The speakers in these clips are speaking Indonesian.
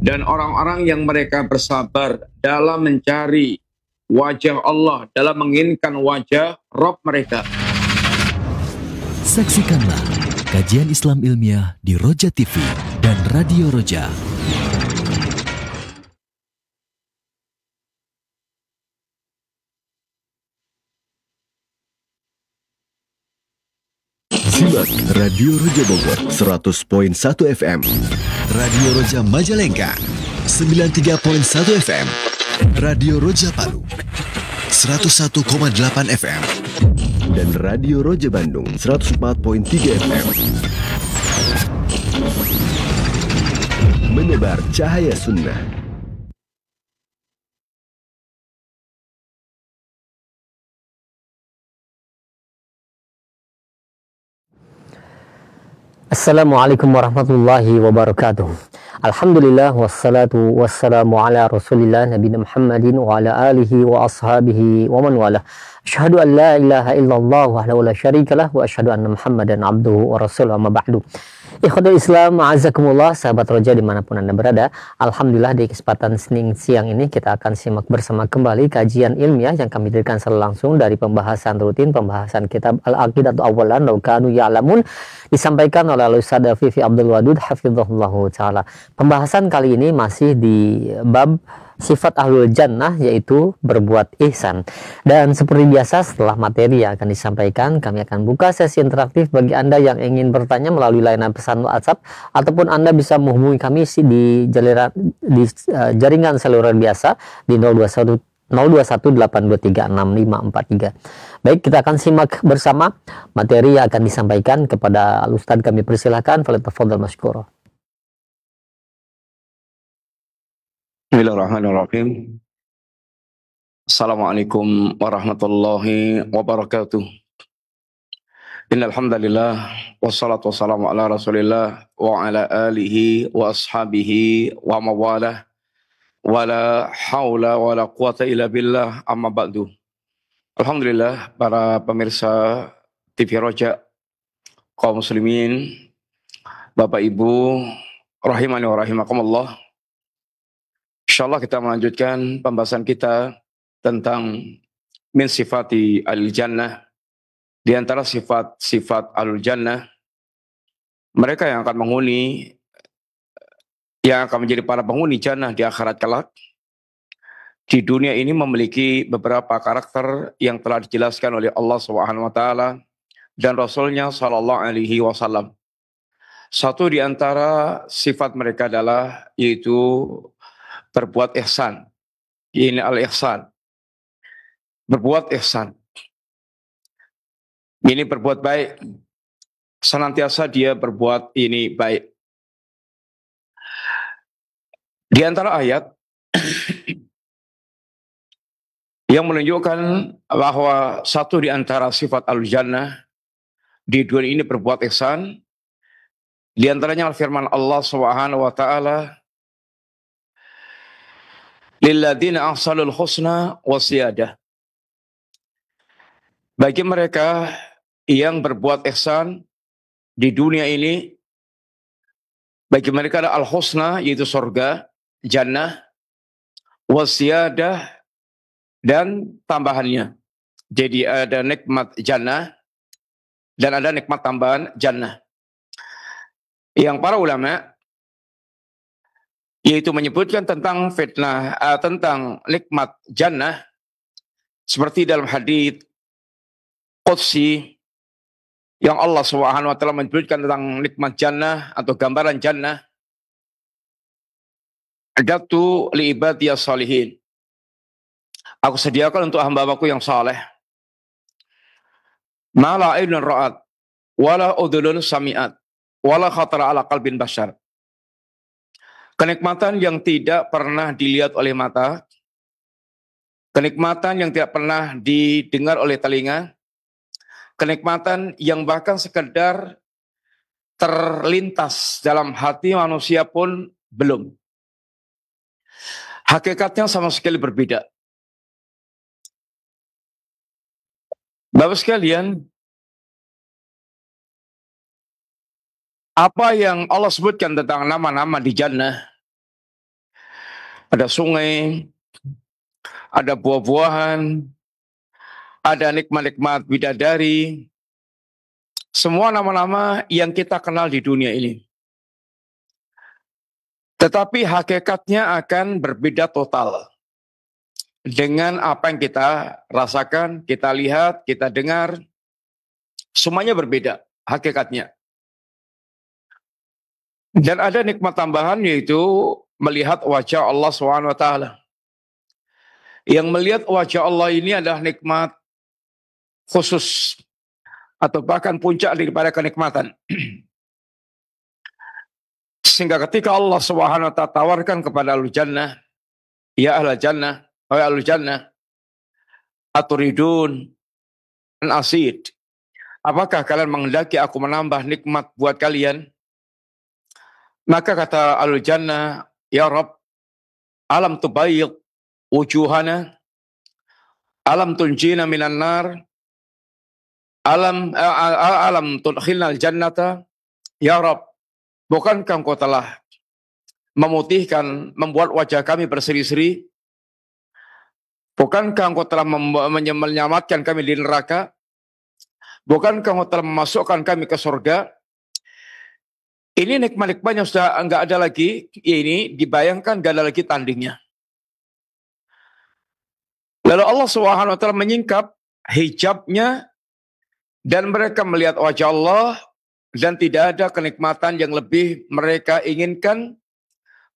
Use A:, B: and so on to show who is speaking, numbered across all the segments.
A: dan orang-orang yang mereka bersabar dalam mencari wajah Allah, dalam menginginkan wajah Rabb mereka.
B: Saksikanlah kajian Islam ilmiah di Roja TV dan Radio Roja. Simak Radio Roja Bogor 100.1 FM, Radio Roja Majalengka 93.1 FM, Radio Roja Palu 101,8 FM, dan Radio Roja Bandung 104.3 FM. Menebar cahaya sunnah.
C: Assalamualaikum warahmatullahi wabarakatuh. Alhamdulillah wassalatu wassalamu ala Rasulillah nabiyina Muhammadin wa ala alihi wa ashabihi wa man wala. Asyhadu an la ilaha illallah wahdahu la syarikalah wa asyhadu anna Muhammadan abduhu wa rasuluhu amma ba'du. Ikhwatul Islam, ma'azakumullah, sahabat Roja dimanapun Anda berada. Alhamdulillah di kesempatan Senin siang ini kita akan simak bersama kembali kajian ilmiah yang kami berikan secara langsung dari pembahasan rutin, pembahasan kitab Al-Aqidatu Awwalan Law Kanu Ya'lamun, disampaikan oleh Al-Ustaz Fifi Abdul Wadud hafizahullahu ta'ala. Pembahasan kali ini masih di bab sifat ahlul jannah, yaitu berbuat ihsan. Dan seperti biasa setelah materi yang akan disampaikan, kami akan buka sesi interaktif bagi Anda yang ingin bertanya melalui layanan pesan WhatsApp, ataupun Anda bisa menghubungi kami di jaringan seluler biasa di 0218236543. Baik, kita akan simak bersama materi yang akan disampaikan. Kepada Al-Ustaz kami persilahkan, falyatafadhal masykura.
A: Bismillahirrahmanirrahim. Assalamualaikum warahmatullahi wabarakatuh. Innal hamdalillah wassalatu wassalamu ala Rasulillah wa ala alihi wa ashabihi wa mawalah. Wala haula wala quwata illa billah, amma ba'du. Alhamdulillah, para pemirsa TV Roja, kaum muslimin, Bapak Ibu, rahimani wa rahimakumullah. Insyaallah kita melanjutkan pembahasan kita tentang min sifati al-jannah. Di antara sifat-sifat al-jannah, mereka yang akan menghuni, yang akan menjadi para penghuni jannah di akhirat kelak, di dunia ini memiliki beberapa karakter yang telah dijelaskan oleh Allah Subhanahu wa taala dan Rasulnya sallallahu alaihi wasallam. Satu di antara sifat mereka adalah yaitu berbuat ihsan. Ini al-ihsan. Berbuat ihsan. Ini berbuat baik. Senantiasa dia berbuat ini baik. Di antara ayat yang menunjukkan bahwa satu di antara sifat al-jannah di dunia ini berbuat ihsan, di antaranya firman Allah Subhanahu wa taala, lilladzina ahsanul husna wa ziyadah. Bagi mereka yang berbuat ihsan di dunia ini, bagi mereka ada al-husna, yaitu surga, jannah, wa ziyadah, dan tambahannya. Jadi ada nikmat jannah dan ada nikmat tambahan jannah. Yang para ulama yaitu menyebutkan tentang fitnah, tentang nikmat jannah, seperti dalam hadits qudsi yang Allah Subhanahu wa taala menyebutkan tentang nikmat jannah atau gambaran jannah, adatu li ibadiyas salihin. Aku sediakan untuk hamba-hambaku yang saleh ma la ainun ra'at wala udhunun sami'at wala khatara ala qalbin bashar. Kenikmatan yang tidak pernah dilihat oleh mata, kenikmatan yang tidak pernah didengar oleh telinga, kenikmatan yang bahkan sekedar terlintas dalam hati manusia pun belum. Hakikatnya sama sekali berbeda. Bapak sekalian, apa yang Allah sebutkan tentang nama-nama di jannah, ada sungai, ada buah-buahan, ada nikmat-nikmat bidadari, semua nama-nama yang kita kenal di dunia ini. Tetapi hakikatnya akan berbeda total dengan apa yang kita rasakan, kita lihat, kita dengar, semuanya berbeda hakikatnya. Dan ada nikmat tambahan yaitu melihat wajah Allah SWT. Yang melihat wajah Allah ini adalah nikmat khusus atau bahkan puncak daripada kenikmatan. Sehingga ketika Allah SWT tawarkan kepada ahlu jannah, ya ahla jannah, wa ahlu jannah, aturidun an asid. Apakah kalian menghendaki aku menambah nikmat buat kalian? Maka kata ahlu jannah, ya Rabb, alam tubayyid wujuhana, alam tunjina minan nar, alam tudkhilna al-jannata, ya Rabb, bukankah engkau telah memutihkan, membuat wajah kami berseri-seri? Bukankah engkau telah menyelamatkan kami di neraka? Bukankah engkau telah memasukkan kami ke surga? Ini nikmat-nikmat yang sudah enggak ada lagi, ini dibayangkan enggak ada lagi tandingnya. Lalu Allah SWT menyingkap hijabnya dan mereka melihat wajah Allah dan tidak ada kenikmatan yang lebih mereka inginkan,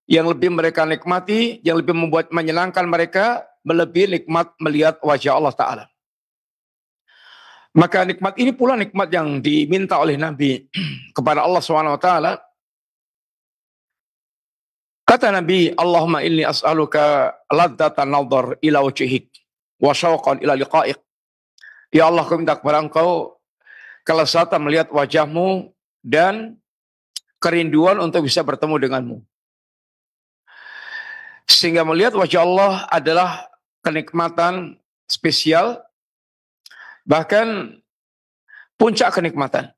A: yang lebih mereka nikmati, yang lebih membuat menyenangkan mereka, melebihi nikmat melihat wajah Allah Ta'ala. Maka nikmat ini pula nikmat yang diminta oleh Nabi kepada Allah SWT. Kata Nabi, Allahumma inni as'aluka ladzatan nadhar ila wajhik wa syauqan ila liqa'ik. Ya Allah, aku minta kepada engkau kelezatan melihat wajahmu dan kerinduan untuk bisa bertemu denganmu. Sehingga melihat wajah Allah adalah kenikmatan spesial, bahkan puncak kenikmatan.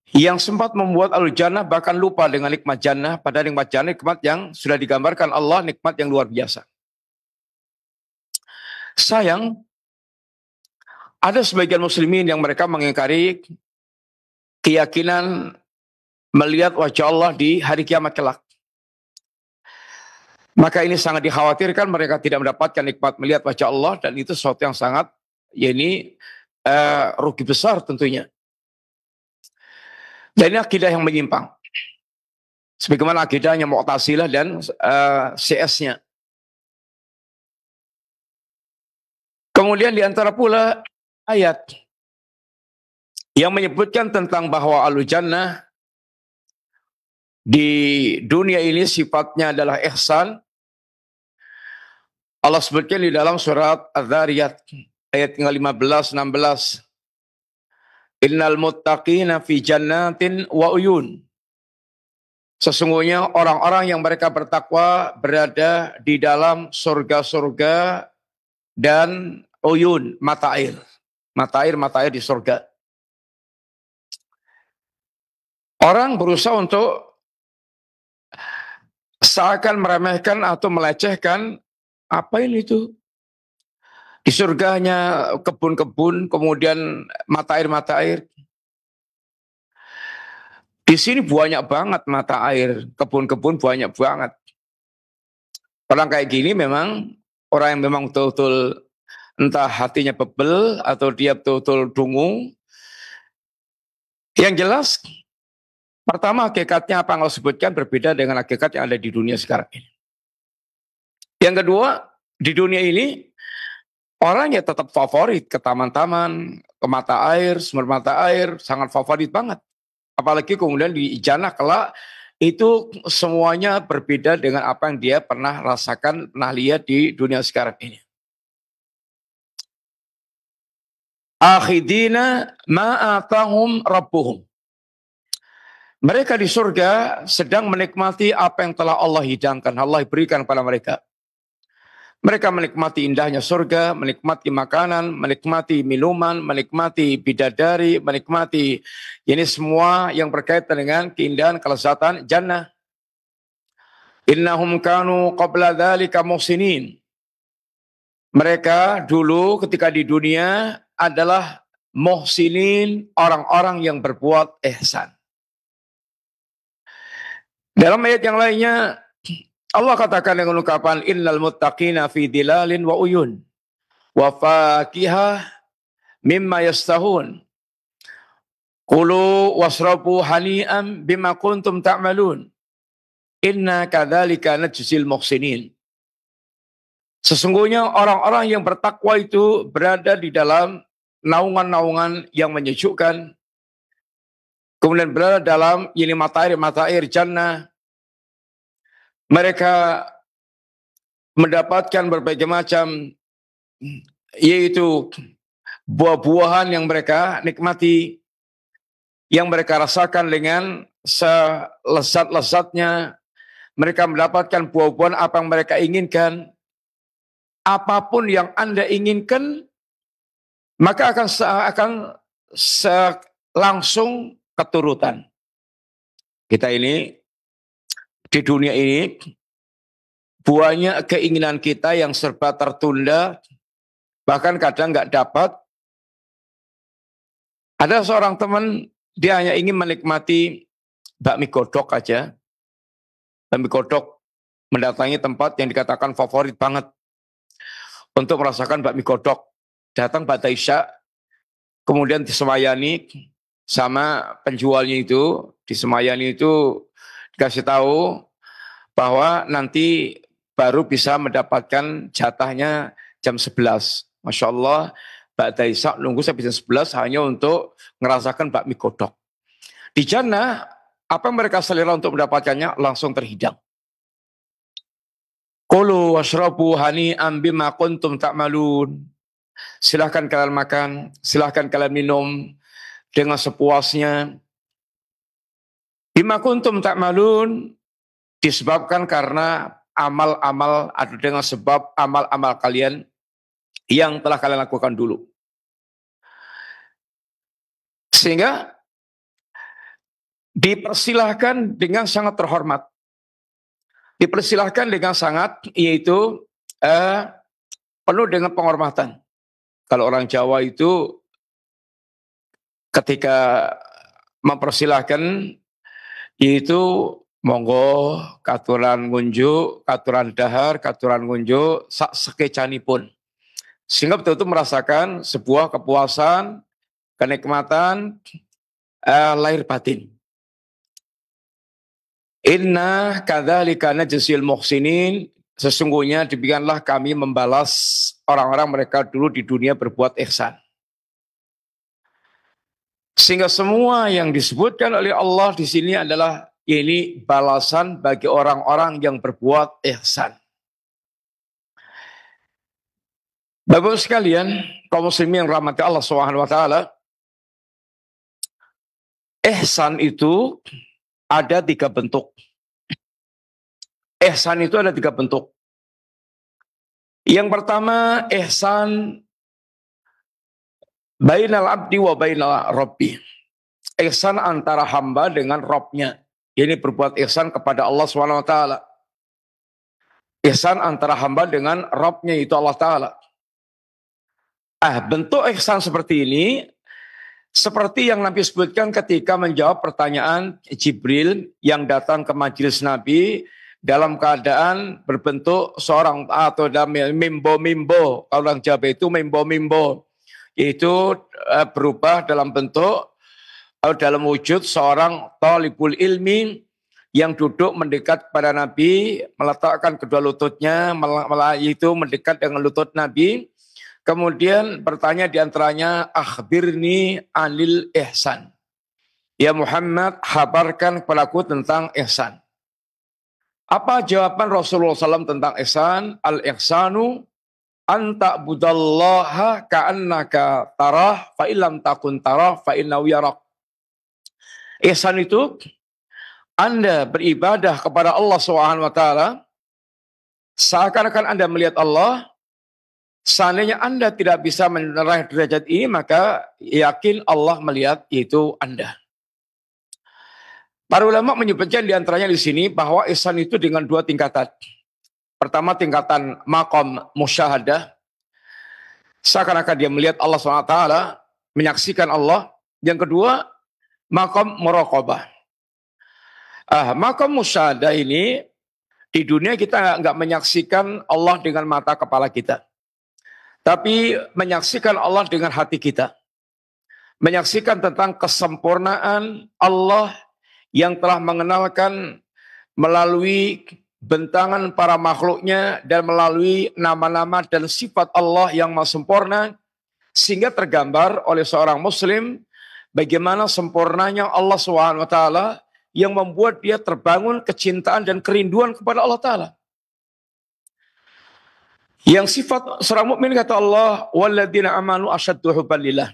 A: Yang sempat membuat ahlu jannah bahkan lupa dengan nikmat jannah, pada nikmat jannah, nikmat yang sudah digambarkan Allah, nikmat yang luar biasa. Sayang, ada sebagian muslimin yang mereka mengingkari keyakinan melihat wajah Allah di hari kiamat kelak. Maka ini sangat dikhawatirkan mereka tidak mendapatkan nikmat melihat wajah Allah, dan itu sesuatu yang sangat, rugi besar tentunya. Dan ini akidah yang menyimpang. Sebagaimana akidahnya Mu'tazilah dan CS-nya. Kemudian di antara pula ayat yang menyebutkan tentang bahwa ahlu jannah di dunia ini sifatnya adalah ihsan. Allah sebutkan di dalam surat Az-Zariyat ayat 15-16. Innal muttaqina fi jannatin wa uyun. Sesungguhnya orang-orang yang mereka bertakwa berada di dalam surga-surga dan uyun, mata air. Mata air di surga. Orang berusaha untuk seakan meremehkan atau melecehkan, apa ini itu? Di surganya kebun-kebun, kemudian mata air. Di sini banyak banget mata air, kebun-kebun banyak banget. Orang kayak gini memang, orang yang memang betul-betul entah hatinya bebel atau dia betul-betul dungu. Yang jelas, pertama hakikatnya apa yang Allah sebutkan berbeda dengan hakikat yang ada di dunia sekarang ini. Yang kedua, di dunia ini orang ya tetap favorit ke taman-taman, ke mata air, sumber mata air, sangat favorit banget. Apalagi kemudian di jannah kelak itu semuanya berbeda dengan apa yang dia pernah rasakan, pernah lihat di dunia sekarang ini. Akhidina ma'atahum rabbuhum. Mereka di surga sedang menikmati apa yang telah Allah hidangkan, Allah berikan kepada mereka. Mereka menikmati indahnya surga, menikmati makanan, menikmati minuman, menikmati bidadari, menikmati ini semua yang berkaitan dengan keindahan kelezatan jannah. Innahum kanu qabla dzalika muhsinin. Mereka dulu ketika di dunia adalah muhsinin, orang-orang yang berbuat ihsan. Dalam ayat yang lainnya Allah katakan dengan ungkapan innal muttaqina fi dilalin wa uyun wa fakihah mimma yastahun. Kulu wasrabu hani'am bima kuntum ta'malun. Inna kadzalika najzil muhsinin. Sesungguhnya orang-orang yang bertakwa itu berada di dalam naungan-naungan yang menyejukkan. Kemudian berada dalam ini mata-air jannah. Mereka mendapatkan berbagai macam, yaitu buah-buahan yang mereka nikmati, yang mereka rasakan dengan selezat-lezatnya. Mereka mendapatkan buah-buahan apa yang mereka inginkan. Apapun yang Anda inginkan, maka akan langsung keturutan. Kita ini di dunia ini banyak keinginan kita yang serba tertunda, bahkan kadang nggak dapat. Ada seorang teman, dia hanya ingin menikmati bakmi godok aja. Bakmi godok, mendatangi tempat yang dikatakan favorit banget untuk merasakan bakmi godok. Datang pada Isya, kemudian disemayani sama penjualnya itu, disemayani itu dikasih tahu bahwa nanti baru bisa mendapatkan jatahnya jam 11. Masya Allah, Ba'da Isya nunggu sampai jam 11 hanya untuk ngerasakan bakmi godok. Di jannah, apa yang mereka selera untuk mendapatkannya langsung terhidang. Kulu washrabu hani'am bima kuntum ta'malun. Silahkan kalian makan, silahkan kalian minum dengan sepuasnya. Bima kuntum ta'malun, disebabkan karena amal-amal atau dengan sebab amal-amal kalian yang telah kalian lakukan dulu. Sehingga dipersilahkan dengan sangat terhormat. Dipersilahkan dengan sangat, yaitu penuh dengan penghormatan. Kalau orang Jawa itu ketika mempersilahkan, yaitu monggo katuran ngunjuk, katuran dahar, katuran ngunjuk, sak sekecanipun. Sehingga betul-betul merasakan sebuah kepuasan, kenikmatan lahir batin. Inna kadzalika najzil muhsinin. Sesungguhnya demikianlah kami membalas orang-orang mereka dulu di dunia berbuat ihsan. Sehingga semua yang disebutkan oleh Allah di sini adalah ini balasan bagi orang-orang yang berbuat ihsan. Bapak sekalian, kaum muslimin yang rahmati Allah Subhanahu wa taala, ihsan itu ada 3 bentuk. Ihsan itu ada 3 bentuk. Yang pertama, ihsan bainal abdi wa bainal rabbi. Ihsan antara hamba dengan Rabb-nya. Ini berbuat ihsan kepada Allah Subhanahu wa taala. Ihsan antara hamba dengan Rabb-nya itu Allah taala. Bentuk ihsan seperti ini seperti yang Nabi sebutkan ketika menjawab pertanyaan Jibril yang datang ke majelis Nabi dalam keadaan berbentuk seorang atau dalam mimbo-mimbo. Kalau orang Jawa itu mimbo-mimbo. Itu berubah dalam bentuk atau dalam wujud seorang talibul ilmi yang duduk mendekat kepada Nabi, meletakkan kedua lututnya, itu mendekat dengan lutut Nabi. Kemudian bertanya diantaranya, akhbirni anil ihsan. Ya Muhammad, habarkan kepadaku tentang ihsan. Apa jawaban Rasulullah SAW tentang ihsan? Al-ihsanu anta budallaha ka'annaka tarah fa illam takun tarah fa innahu yarak. Ihsan itu Anda beribadah kepada Allah SWT seakan-akan Anda melihat Allah. Seandainya Anda tidak bisa meraih derajat ini, maka yakin Allah melihat itu Anda. Para ulama menyebutkan di antaranya di sini bahwa ihsan itu dengan dua tingkatan. Pertama tingkatan maqam musyahadah, seakan-akan dia melihat Allah SWT, menyaksikan Allah. Yang kedua, maqam muraqabah. Maqam musyahadah ini, di dunia kita nggak menyaksikan Allah dengan mata kepala kita. Tapi menyaksikan Allah dengan hati kita. Menyaksikan tentang kesempurnaan Allah yang telah mengenalkan melalui bentangan para makhluknya dan melalui nama-nama dan sifat Allah yang maha sempurna, sehingga tergambar oleh seorang muslim bagaimana sempurnanya Allah SWT yang membuat dia terbangun kecintaan dan kerinduan kepada Allah Ta'ala. Yang sifat seorang mukmin kata Allah, walladzina amanu asyaddu hubban lillah.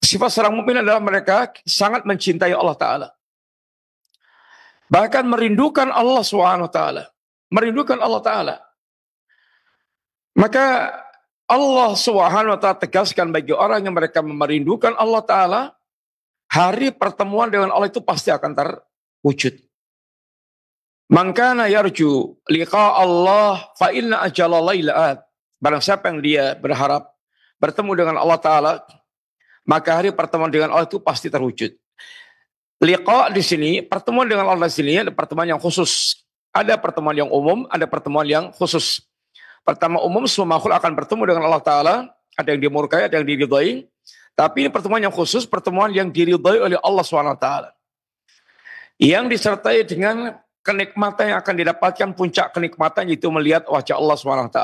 A: Sifat seorang mukmin adalah mereka sangat mencintai Allah Ta'ala. Bahkan merindukan Allah SWT. Merindukan Allah Ta'ala. Maka Allah SWT tegaskan bagi orang yang mereka merindukan Allah Ta'ala, hari pertemuan dengan Allah itu pasti akan terwujud. Man kana yarju liqa Allah fa inna ajalallahi la'at. Barang siapa yang dia berharap bertemu dengan Allah Ta'ala, maka hari pertemuan dengan Allah itu pasti terwujud. Liqa di sini, pertemuan dengan Allah di sini ada pertemuan yang khusus. Ada pertemuan yang umum, ada pertemuan yang khusus. Pertama umum, semua makhluk akan bertemu dengan Allah Ta'ala. Ada yang dimurkai, ada yang diridhai. Tapi ini pertemuan yang khusus, pertemuan yang diridhai oleh Allah SWT. Yang disertai dengan kenikmatan yang akan didapatkan, puncak kenikmatan yaitu melihat wajah Allah SWT.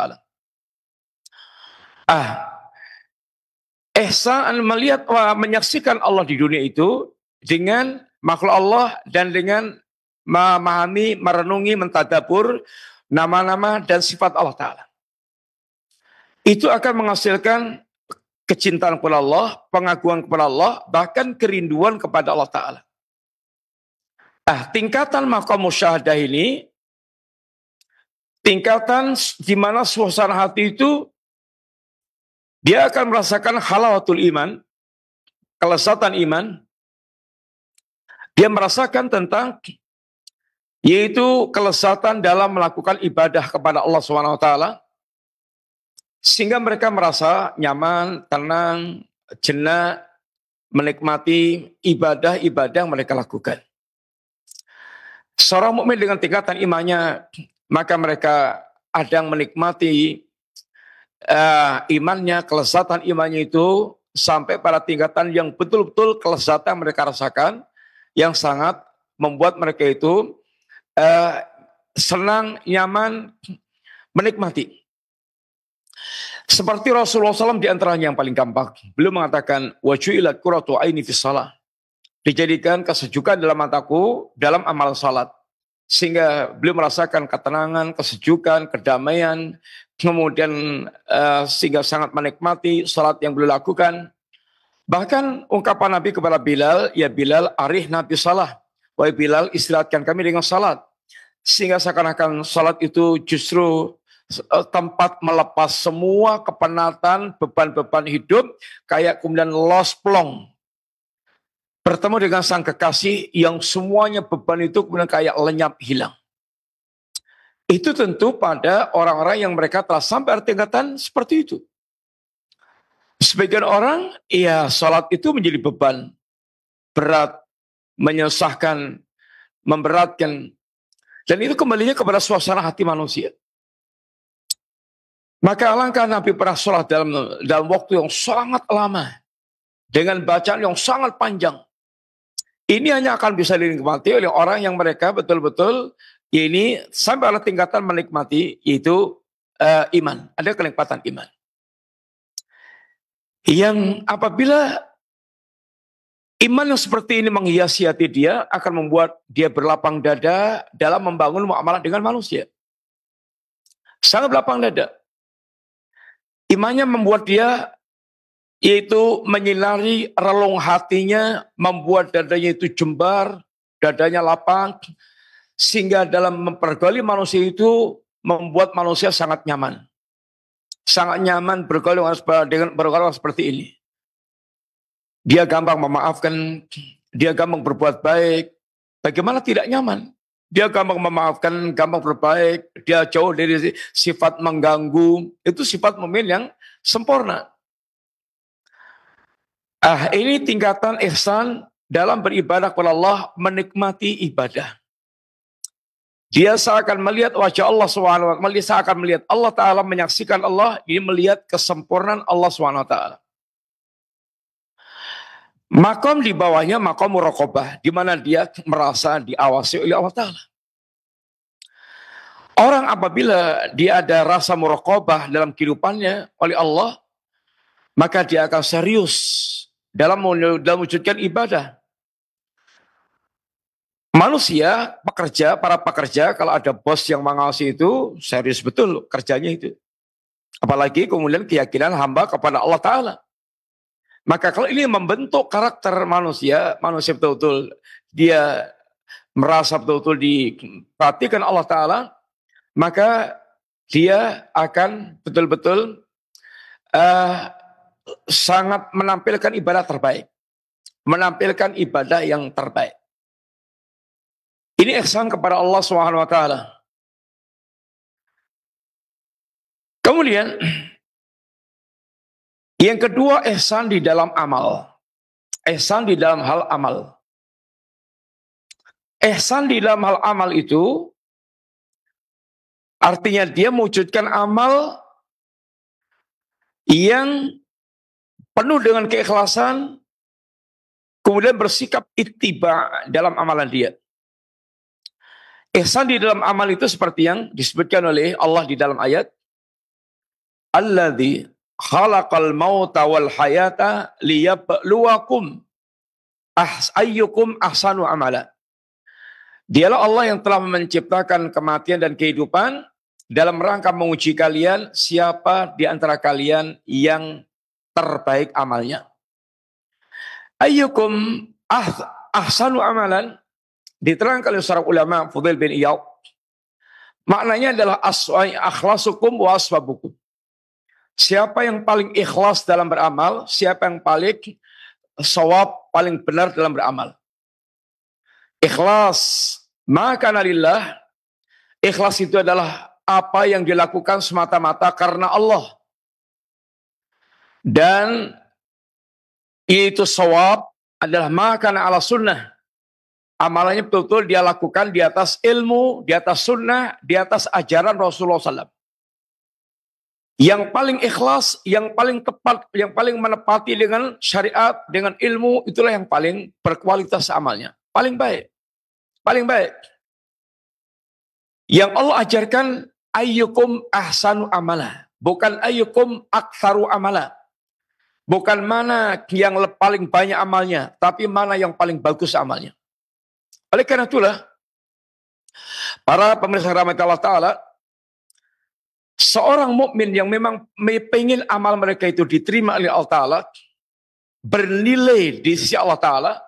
A: Ihsan melihat, menyaksikan Allah di dunia itu dengan makhluk Allah dan dengan memahami, merenungi, mentadabur nama-nama dan sifat Allah Ta'ala. Itu akan menghasilkan kecintaan kepada Allah, pengagungan kepada Allah, bahkan kerinduan kepada Allah Ta'ala. Tingkatan maqam musyahadah ini, tingkatan di mana suasana hati itu, dia akan merasakan halawatul iman, kelezatan iman. Dia merasakan tentang, yaitu kelezatan dalam melakukan ibadah kepada Allah SWT, sehingga mereka merasa nyaman, tenang, jenak, menikmati ibadah-ibadah yang mereka lakukan. Seorang mukmin dengan tingkatan imannya, maka mereka ada yang menikmati imannya, kelezatan imannya itu sampai pada tingkatan yang betul-betul kelezatan mereka rasakan, yang sangat membuat mereka itu senang, nyaman, menikmati. Seperti Rasulullah SAW di antaranya yang paling gampang. Beliau mengatakan, waju'ilat qurratu aini fis shalah. Dijadikan kesejukan dalam mataku dalam amal salat. Sehingga beliau merasakan ketenangan, kesejukan, kedamaian, kemudian sehingga sangat menikmati salat yang beliau lakukan. Bahkan ungkapan Nabi kepada Bilal, ya Bilal arih Nabi salah. Wahai Bilal, istirahatkan kami dengan salat. Sehingga seakan-akan salat itu justru tempat melepas semua kepenatan, beban-beban hidup, kayak kemudian los plong. Bertemu dengan sang kekasih yang semuanya beban itu kemudian kayak lenyap hilang. Itu tentu pada orang-orang yang mereka telah sampai tingkatan seperti itu. Sebagian orang, ya salat itu menjadi beban, berat, menyusahkan, memberatkan. Dan itu kembalinya kepada suasana hati manusia. Maka alangkah Nabi pernah salat dalam waktu yang sangat lama, dengan bacaan yang sangat panjang. Ini hanya akan bisa dinikmati oleh orang yang mereka betul-betul ini sampai pada tingkatan menikmati, yaitu iman. Ada kenikmatan iman. Yang apabila iman yang seperti ini menghiasi hati dia, akan membuat dia berlapang dada dalam membangun muamalah dengan manusia. Sangat berlapang dada. Imannya membuat dia yaitu menyinari relung hatinya, membuat dadanya itu jembar, dadanya lapang, sehingga dalam mempergauli manusia itu membuat manusia sangat nyaman. Sangat nyaman bergaul dengan bergaul seperti ini. Dia gampang memaafkan, dia gampang berbuat baik, Bagaimana tidak nyaman? Dia gampang memaafkan, gampang berbaik, dia jauh dari sifat mengganggu. Itu sifat mukmin yang sempurna. Ini tingkatan ihsan dalam beribadah kepada Allah, menikmati ibadah. Dia seakan melihat wajah Allah SWT, dia seakan melihat Allah Ta'ala, menyaksikan Allah, dia melihat kesempurnaan Allah SWT. Makom di bawahnya makom muraqabah, di mana dia merasa diawasi oleh Allah Ta'ala. Orang apabila dia ada rasa muraqabah dalam kehidupannya oleh Allah, maka dia akan serius dalam mewujudkan ibadah. Manusia, para pekerja, kalau ada bos yang mengawasi itu, serius betul kerjanya itu. Apalagi kemudian keyakinan hamba kepada Allah Ta'ala. Maka kalau ini membentuk karakter manusia, manusia betul-betul dia merasa betul-betul diperhatikan Allah Ta'ala, maka dia akan betul-betul sangat menampilkan ibadah terbaik. Menampilkan ibadah yang terbaik. Ini ihsan kepada Allah SWT. Kemudian yang kedua, ihsan di dalam amal. Ihsan di dalam hal amal. Ihsan di dalam hal amal itu artinya dia mewujudkan amal yang penuh dengan keikhlasan, kemudian bersikap ittiba dalam amalan dia. Ihsan di dalam amal itu seperti yang disebutkan oleh Allah di dalam ayat, Alladzi khalaqal mauta wal hayata liyabluwakum ayyukum ahsanu amala. Dialah Allah yang telah menciptakan kematian dan kehidupan dalam rangka menguji kalian siapa di antara kalian yang terbaik amalnya. Ayyukum ahsanu amalan diterangkan oleh seorang ulama Fudail bin Iyad. Maknanya adalah akhlasukum wa aswabukum. Siapa yang paling ikhlas dalam beramal, siapa yang paling shawab, paling benar dalam beramal. Ikhlas, maka lillah, ikhlas itu adalah apa yang dilakukan semata-mata karena Allah. Dan itu shawab adalah maka ala sunnah. Amalannya betul-betul dia lakukan di atas ilmu, di atas sunnah, di atas ajaran Rasulullah SAW. Yang paling ikhlas, yang paling tepat, yang paling menepati dengan syariat, dengan ilmu, itulah yang paling berkualitas amalnya. Paling baik. Paling baik. Yang Allah ajarkan, ayyukum ahsanu amala. Bukan ayyukum aktsaru amala. Bukan mana yang paling banyak amalnya, tapi mana yang paling bagus amalnya. Oleh karena itulah, para pemirsa rahmat Allah Ta'ala, seorang mukmin yang memang ingin amal mereka itu diterima oleh Allah Ta'ala, bernilai di sisi Allah Ta'ala,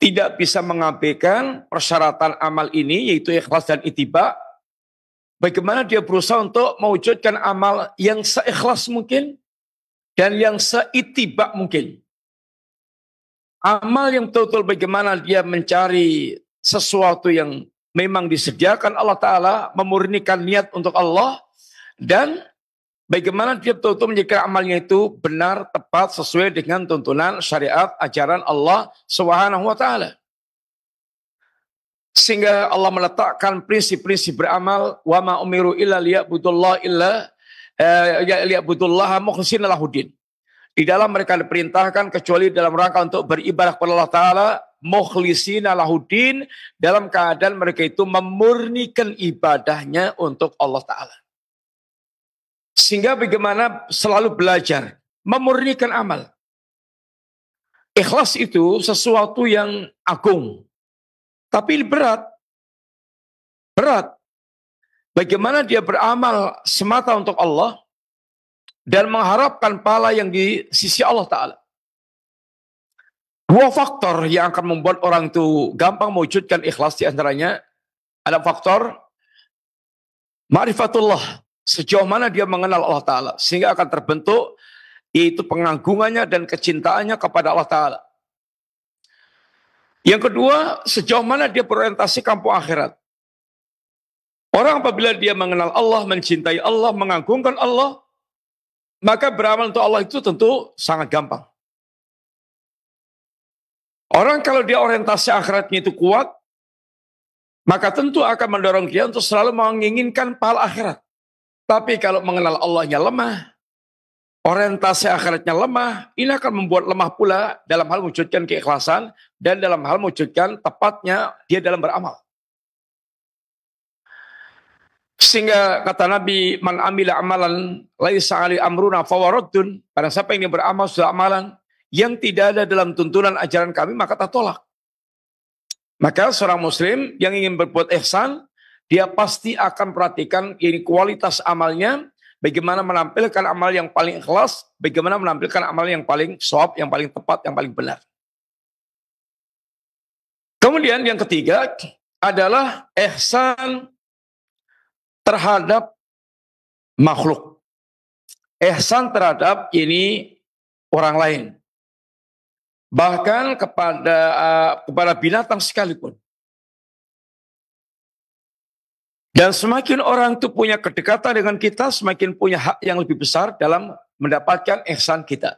A: tidak bisa mengabaikan persyaratan amal ini, yaitu ikhlas dan ittiba. Bagaimana dia berusaha untuk mewujudkan amal yang seikhlas mungkin, dan yang seittiba mungkin. Amal yang betul-betul bagaimana dia mencari sesuatu yang memang disediakan Allah Ta'ala, memurnikan niat untuk Allah, dan bagaimana dia betul-betul menjadikan amalnya itu benar, tepat, sesuai dengan tuntunan syariat, ajaran Allah Subhanahu wa Ta'ala. Sehingga Allah meletakkan prinsip-prinsip beramal, wa ma umiru illa liya'budullaha mukhlishina lahuddin. Di dalam mereka diperintahkan kecuali dalam rangka untuk beribadah kepada Allah Ta'ala, mukhlishina lahuddin, dalam keadaan mereka itu memurnikan ibadahnya untuk Allah Ta'ala. Sehingga bagaimana selalu belajar, memurnikan amal. Ikhlas itu sesuatu yang agung. Tapi berat. Berat. Bagaimana dia beramal semata untuk Allah, dan mengharapkan pahala yang di sisi Allah Ta'ala. Dua faktor yang akan membuat orang itu gampang mewujudkan ikhlas, di antaranya ada faktor ma'rifatullah, sejauh mana dia mengenal Allah Ta'ala, sehingga akan terbentuk yaitu pengagungannya dan kecintaannya kepada Allah Ta'ala. Yang kedua, sejauh mana dia berorientasi kampung akhirat. Orang apabila dia mengenal Allah, mencintai Allah, mengagungkan Allah, maka beramal untuk Allah itu tentu sangat gampang. Orang kalau dia orientasi akhiratnya itu kuat, maka tentu akan mendorong dia untuk selalu menginginkan pahala akhirat. Tapi kalau mengenal Allahnya lemah, orientasi akhiratnya lemah, ini akan membuat lemah pula dalam hal mewujudkan keikhlasan dan dalam hal mewujudkan tepatnya dia dalam beramal. Sehingga kata Nabi, man amila amalan laisa ali amruna fawaradun, pada siapa yang beramal sudah amalan yang tidak ada dalam tuntunan ajaran kami maka tak tolak. Maka seorang muslim yang ingin berbuat ihsan, dia pasti akan perhatikan ini kualitas amalnya, bagaimana menampilkan amal yang paling ikhlas, bagaimana menampilkan amal yang paling shawab, yang paling tepat, yang paling benar. Kemudian yang ketiga adalah ihsan terhadap makhluk. Ihsan terhadap ini orang lain. Bahkan kepada binatang sekalipun. Dan semakin orang itu punya kedekatan dengan kita, semakin punya hak yang lebih besar dalam mendapatkan ihsan kita.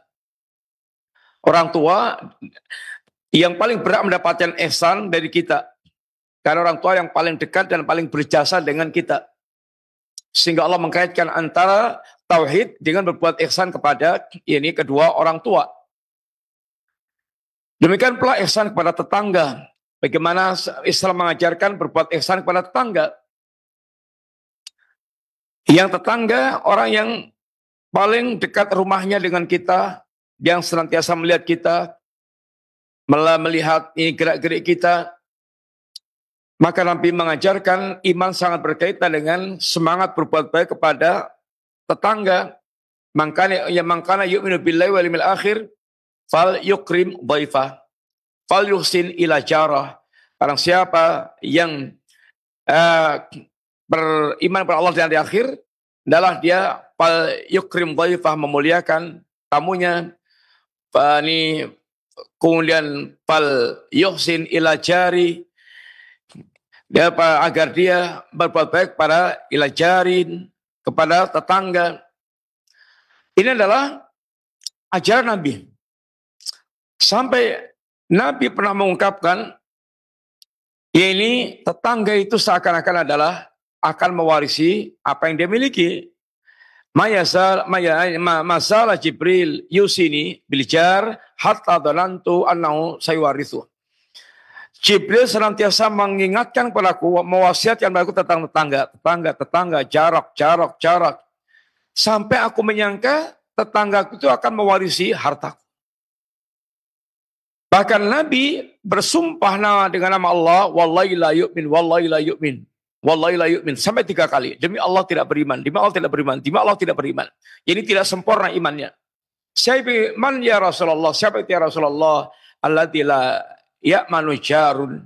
A: Orang tua yang paling berat mendapatkan ihsan dari kita. Karena orang tua yang paling dekat dan paling berjasa dengan kita. Sehingga Allah mengkaitkan antara tauhid dengan berbuat ihsan kepada ini kedua orang tua. Demikian pula ihsan kepada tetangga. Bagaimana Islam mengajarkan berbuat ihsan kepada tetangga. Yang tetangga, orang yang paling dekat rumahnya dengan kita, yang senantiasa melihat kita, melihat ini gerak-gerik kita, maka Nabi mengajarkan iman sangat berkaitan dengan semangat berbuat baik kepada tetangga. Mangkana yu'minu billahi wal yawmil akhir fal yukrim dhaifah fal yuhsin ila jarah. Barang siapa yang beriman kepada Allah dan hari akhir, adalah dia fal yukrim dhaifah, memuliakan tamunya. Kemudian fal yuhsin ila jari, dia agar dia berbuat baik pada ila jarin, kepada tetangga. Ini adalah ajaran Nabi. Sampai Nabi pernah mengungkapkan, ini tetangga itu seakan-akan adalah akan mewarisi apa yang dia miliki. Masalah Jibril yusini biljar hatta dhanantu annahu sayuwarithu. Jibril senantiasa mengingatkan padaku, mewasiatkan padaku tentang tetangga, jarak. Sampai aku menyangka tetanggaku itu akan mewarisi hartaku. Bahkan Nabi bersumpah dengan nama Allah, wallahi la yu'min, wallahi la yu'min, wallahi la yu'min, sampai 3 kali. Demi Allah tidak beriman, demi Allah tidak beriman, demi Allah tidak beriman. Ini tidak sempurna imannya. Siapa man ya Rasulullah, siapa itu ya Rasulullah? Alladzi la ya'manu jarun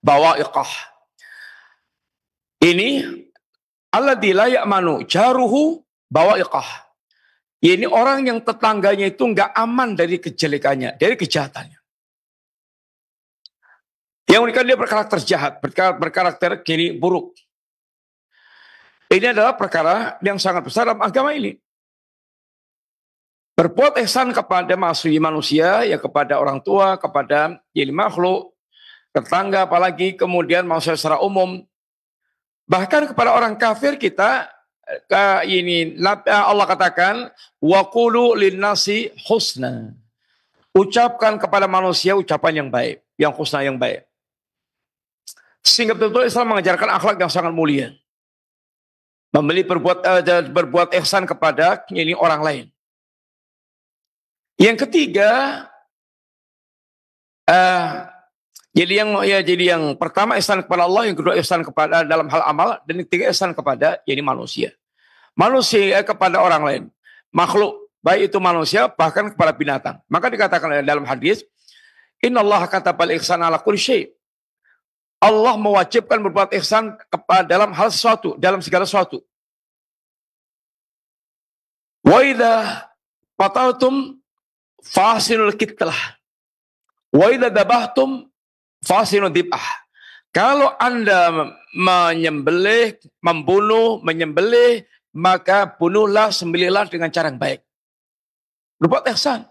A: bawa'iqah. Ini alladzi la ya'manu jaruhu bawa'iqah. Ini orang yang tetangganya itu enggak aman dari kejelekannya, dari kejahatannya. Yang uniknya dia berkarakter jahat, berkarakter kiri buruk. Ini adalah perkara yang sangat besar dalam agama ini. Berbuat ihsan kepada manusia, ya kepada orang tua, kepada makhluk, tetangga, apalagi kemudian manusia secara umum. Bahkan kepada orang kafir kita, Allah katakan, wa qulu linnasi husna. Ucapkan kepada manusia ucapan yang baik, yang husna, yang baik. Sehingga betul-betul Islam mengajarkan akhlak yang sangat mulia. Berbuat ihsan kepada orang lain. Yang ketiga, jadi yang pertama ihsan kepada Allah, yang kedua ihsan kepada dalam hal amal, dan yang ketiga ihsan kepada manusia. Manusia kepada orang lain, makhluk, baik itu manusia bahkan kepada binatang. Maka dikatakan dalam hadis, innallaha katabal ihsana ala kulli syai'. Allah mewajibkan berbuat ihsan kepada dalam hal sesuatu, dalam segala sesuatu. Wa idza qataltum fasilul kitlah. Wa idza dabahtum Fasinu dib'ah. Kalau Anda menyembelih, membunuh, menyembelih, maka bunuhlah, sembelihlah dengan cara yang baik. Berbuat ihsan.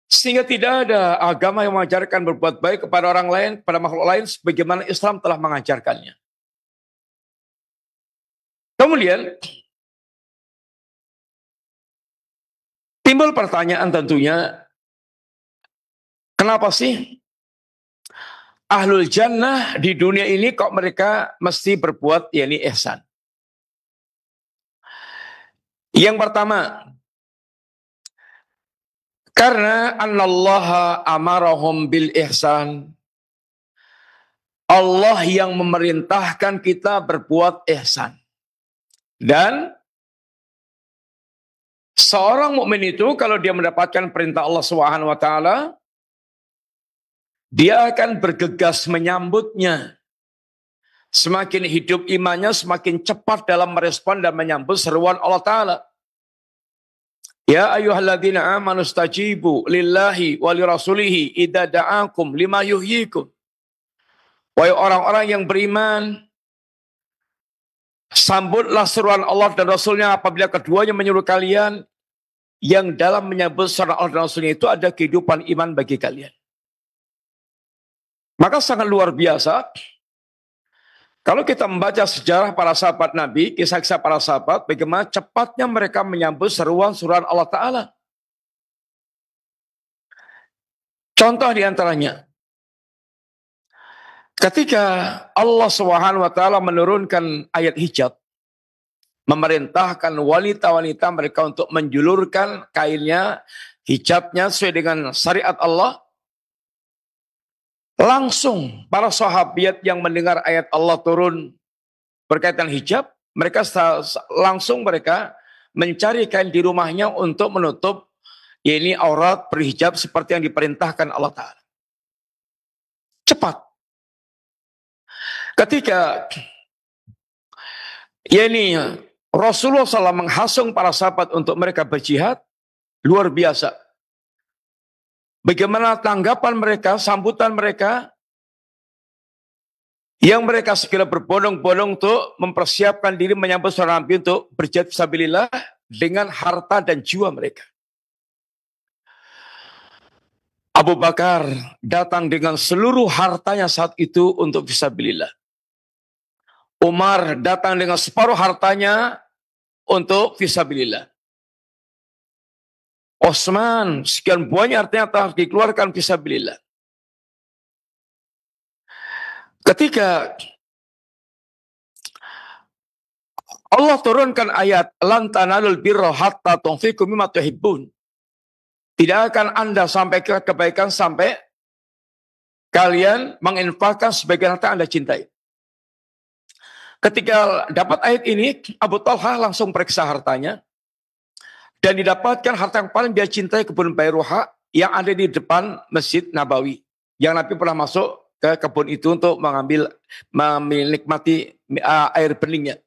A: Sehingga tidak ada agama yang mengajarkan berbuat baik kepada orang lain, kepada makhluk lain, sebagaimana Islam telah mengajarkannya. Kemudian, timbul pertanyaan tentunya, kenapa sih Ahlul Jannah di dunia ini kok mereka mesti berbuat yakni ihsan? Yang pertama, karena annallaha amarahum bil ihsan. Allah yang memerintahkan kita berbuat ihsan. Dan seorang mukmin itu kalau dia mendapatkan perintah Allah Subhanahu wa taala, dia akan bergegas menyambutnya. Semakin hidup imannya, semakin cepat dalam merespon dan menyambut seruan Allah Ta'ala. Ya ayyuhalladzina amanu stajibu lillahi wa lirasulihi idza da'akum lima yuhyikum. Wahai orang-orang yang beriman, sambutlah seruan Allah dan Rasulnya apabila keduanya menyuruh kalian, yang dalam menyambut seruan Allah dan Rasulnya itu ada kehidupan iman bagi kalian. Maka sangat luar biasa kalau kita membaca sejarah para sahabat Nabi, kisah-kisah para sahabat, bagaimana cepatnya mereka menyambut seruan-seruan Allah Ta'ala. Contoh diantaranya, ketika Allah Subhanahu wa taala menurunkan ayat hijab, memerintahkan wanita-wanita mereka untuk menjulurkan kainnya, hijabnya sesuai dengan syariat Allah, langsung para sahabat yang mendengar ayat Allah turun berkaitan hijab, mereka langsung mencari kain di rumahnya untuk menutup yakni aurat berhijab seperti yang diperintahkan Allah Ta'ala. Cepat. Ketika yakni Rasulullah SAW menghasung para sahabat untuk mereka berjihad, luar biasa. Bagaimana tanggapan mereka, sambutan mereka, yang mereka segera berbondong-bondong untuk mempersiapkan diri menyambut seorang Nabi untuk berjihad fisabilillah dengan harta dan jiwa mereka. Abu Bakar datang dengan seluruh hartanya saat itu untuk fisabilillah. Umar datang dengan separuh hartanya untuk fisabilillah. Utsman sekian banyak artinya telah dikeluarkan fisabilillah. Ketika Allah turunkan ayat lan tanalul birra hatta tunfiqu mimma tuhibbun. Tidak akan Anda sampai ke kebaikan sampai kalian menginfakkan sebagian harta Anda cintai. Ketika dapat ayat ini, Abu Talha langsung periksa hartanya. Dan didapatkan harta yang paling dia cintai, kebun Bairuha yang ada di depan Masjid Nabawi. Yang Nabi pernah masuk ke kebun itu untuk menikmati air beningnya.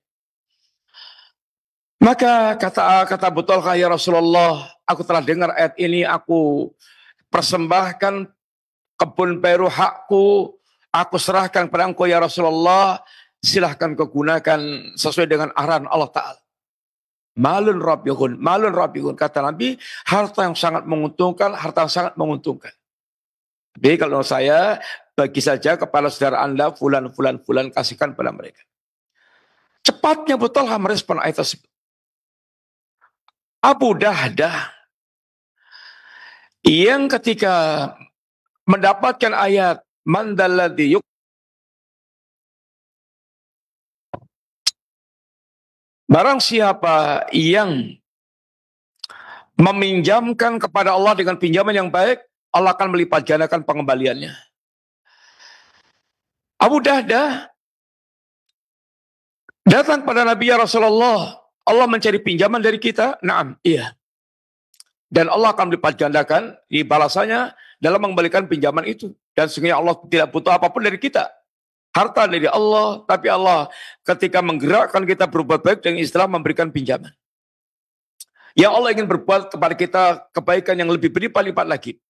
A: Maka kata Abu Talha, ya Rasulullah, aku telah dengar ayat ini, aku persembahkan kebun Bairuhaku, aku serahkan kepada engkau ya Rasulullah, silahkan kau gunakan sesuai dengan arahan Allah Ta'ala. Malun rabihun, kata Nabi, harta yang sangat menguntungkan, harta yang sangat menguntungkan. Jadi kalau saya, bagi saja kepada saudara Anda, fulan, kasihkan pada mereka. Cepatnya Abu Talha merespon ayat tersebut. Abu Dahdah, yang ketika mendapatkan ayat, mandalladhi barang siapa yang meminjamkan kepada Allah dengan pinjaman yang baik, Allah akan melipat gandakan pengembaliannya. Abu Dahdah datang pada Nabi, ya Rasulullah, Allah mencari pinjaman dari kita. Naam, iya. Dan Allah akan melipat gandakan di balasannya dalam mengembalikan pinjaman itu. Dan sesungguhnya Allah tidak butuh apapun dari kita. Harta dari Allah, tapi Allah ketika menggerakkan kita berbuat baik dengan istilah memberikan pinjaman. Yang Allah ingin berbuat kepada kita kebaikan yang lebih berlipat-lipat lagi.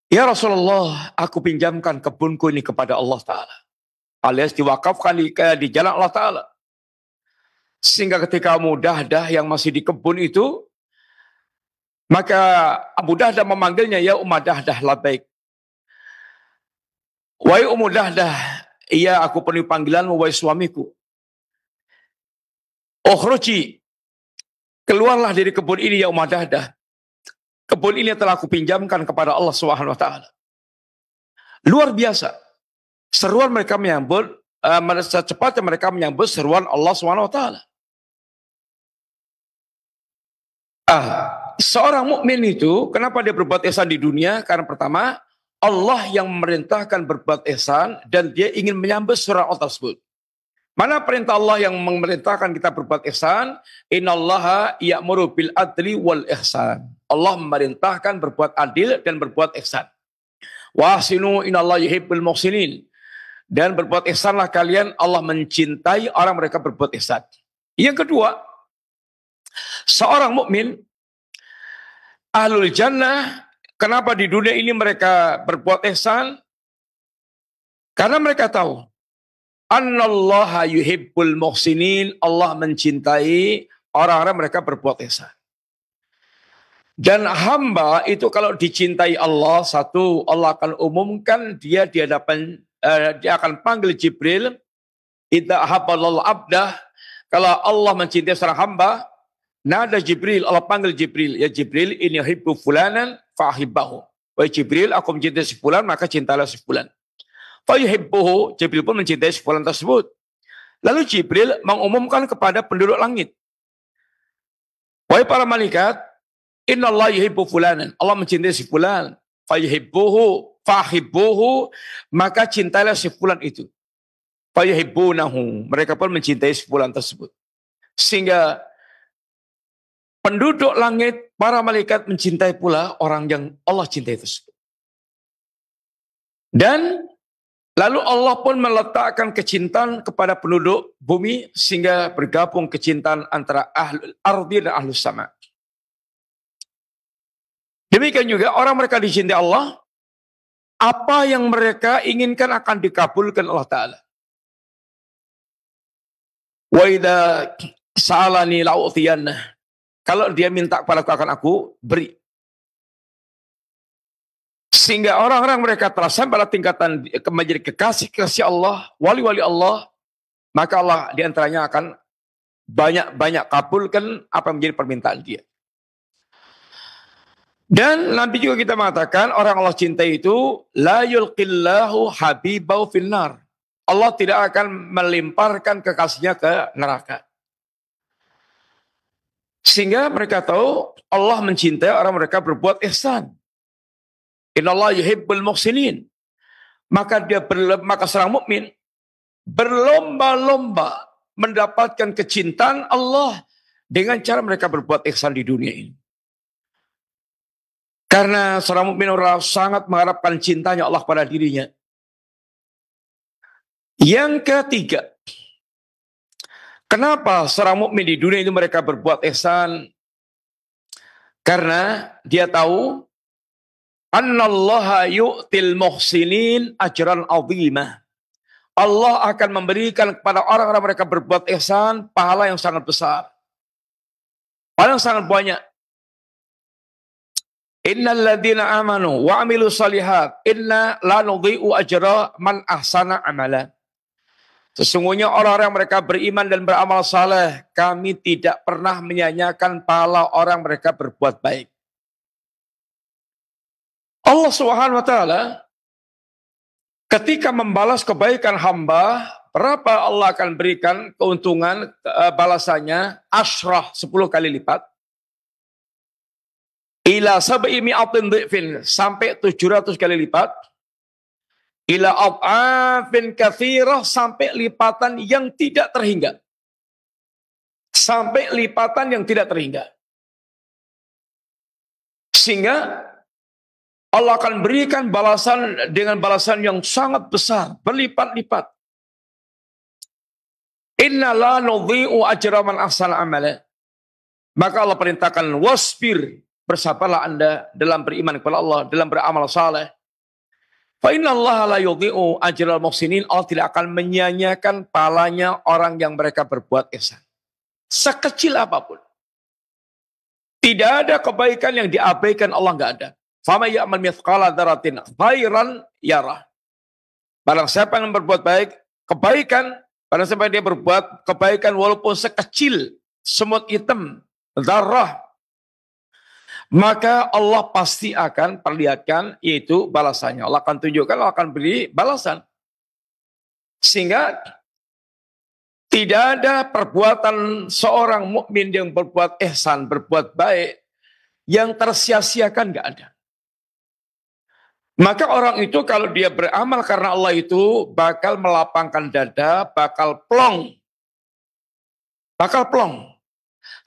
A: Ya Rasulullah, aku pinjamkan kebunku ini kepada Allah Ta'ala. Alias diwakafkan di jalan Allah Ta'ala. Sehingga ketika Abu Dahdah yang masih di kebun itu, maka Abu Dahdah memanggilnya, ya Ummu Dahdah, labaik. Wahai Ummu Dahdah, iya aku penuhi panggilanmu, wahai suamiku. Ukhruji, keluarlah dari kebun ini ya Ummu Dahdah. Kebun ini telah aku pinjamkan kepada Allah Subhanahu wa taala. Luar biasa. Seruan mereka menyambut, secepatnya mereka menyambut seruan Allah Subhanahu wa taala. Seorang mukmin itu kenapa dia berbuat ihsan di dunia? Karena pertama, Allah yang memerintahkan berbuat ihsan dan dia ingin menyambut seruan Allah tersebut. Mana perintah Allah yang memerintahkan kita berbuat ihsan? Innallaha ya'muru bil adli wal ihsan. Allah memerintahkan berbuat adil dan berbuat ihsan. Wa ahsinu innallaha yuhibbul muhsinin. Dan berbuat ihsanlah kalian, Allah mencintai orang mereka berbuat ihsan. Yang kedua, seorang mukmin ahlul jannah, kenapa di dunia ini mereka berbuat ihsan? Karena mereka tahu Annallaha yuhibbul muhsinin, Allah mencintai orang-orang mereka berbuat ihsan. Dan hamba itu kalau dicintai Allah, satu, Allah akan umumkan dia di hadapan, dia akan panggil Jibril. Idza ahabballahu abdah, kalau Allah mencintai seorang hamba, nada Jibril, Allah panggil Jibril, ya Jibril, ini uhibbu fulanan fa'ahibbahu. Wahai Jibril, aku mencintai si fulan, maka cintalah si fulan. Fayuhibbuhu, Jibril pun mencintai si fulan tersebut. Lalu Jibril mengumumkan kepada penduduk langit. Wahai para malaikat, innallaha yuhibbu fulanan, Allah mencintai si fulan. Fayuhibbuhu, fahibbuhu, maka cintailah si fulan itu. Fayuhibbunahu, mereka pun mencintai si fulan tersebut. Sehingga penduduk langit, para malaikat mencintai pula orang yang Allah cintai tersebut. Dan lalu Allah pun meletakkan kecintaan kepada penduduk bumi sehingga bergabung kecintaan antara ahlul ardi dan ahlus sama. Demikian juga orang mereka dicintai Allah, apa yang mereka inginkan akan dikabulkan Allah Ta'ala. Wa idza sa'alani la'u'tiyanna. Kalau dia minta kepada aku akan aku beri. Sehingga orang-orang mereka telah sampai pada tingkatan menjadi kekasih Allah, wali-wali Allah, maka Allah diantaranya akan banyak-banyak kabulkan apa yang menjadi permintaan dia. Dan nanti juga kita mengatakan orang Allah cintai itu la yulqillahu habibahu finnar. Allah tidak akan melemparkan kekasihnya ke neraka. Sehingga mereka tahu Allah mencintai orang mereka berbuat ihsan. Innallaha yuhibbul muhsinin. Maka seorang mukmin berlomba-lomba mendapatkan kecintaan Allah dengan cara mereka berbuat ihsan di dunia ini. Karena seorang mukmin orang sangat mengharapkan cintanya Allah pada dirinya. Yang ketiga, kenapa seorang mukmin di dunia itu mereka berbuat ihsan? Karena dia tahu Annallaha yu'til muhsinin ajran 'azimah. Allah akan memberikan kepada orang-orang mereka berbuat ihsan pahala yang sangat besar. Pahala yang sangat banyak. Innal ladzina amanu wa 'amilus shalihat inna la nudhi'u ajra man ahsana amala. Sesungguhnya orang-orang mereka beriman dan beramal saleh, kami tidak pernah menyia-nyiakan pahala orang mereka berbuat baik. Allah Subhanahu wa taala ketika membalas kebaikan hamba, berapa Allah akan berikan keuntungan balasannya? Asyrah, 10 kali lipat. Ila sab'i mi'atin dhifin, sampai 700 kali lipat. Ila ad'afin katsirah, sampai lipatan yang tidak terhingga. Sampai lipatan yang tidak terhingga. Sehingga Allah akan berikan balasan dengan balasan yang sangat besar, berlipat-lipat. Inna la nudhi'u ajra man ahsana amala. Maka Allah perintahkan wasbir, bersabarlah Anda dalam beriman kepada Allah, dalam beramal saleh. Fa innallaha la yudhi'u ajral muhsinin. Allah tidak akan menyia-nyiakan pahalanya orang yang mereka berbuat ihsan. Sekecil apapun. Tidak ada kebaikan yang diabaikan, Allah enggak ada. Fama ya'mal mithqala dzarratin khairan yarah. Barang siapa yang berbuat baik, kebaikan, barang siapa dia berbuat kebaikan walaupun sekecil semut hitam, dzarrah, maka Allah pasti akan perlihatkan yaitu balasannya. Allah akan tunjukkan, Allah akan beri balasan. Sehingga tidak ada perbuatan seorang mukmin yang berbuat ihsan, berbuat baik yang tersia-siakan, enggak ada. Maka orang itu kalau dia beramal karena Allah itu bakal melapangkan dada, bakal plong. Bakal plong.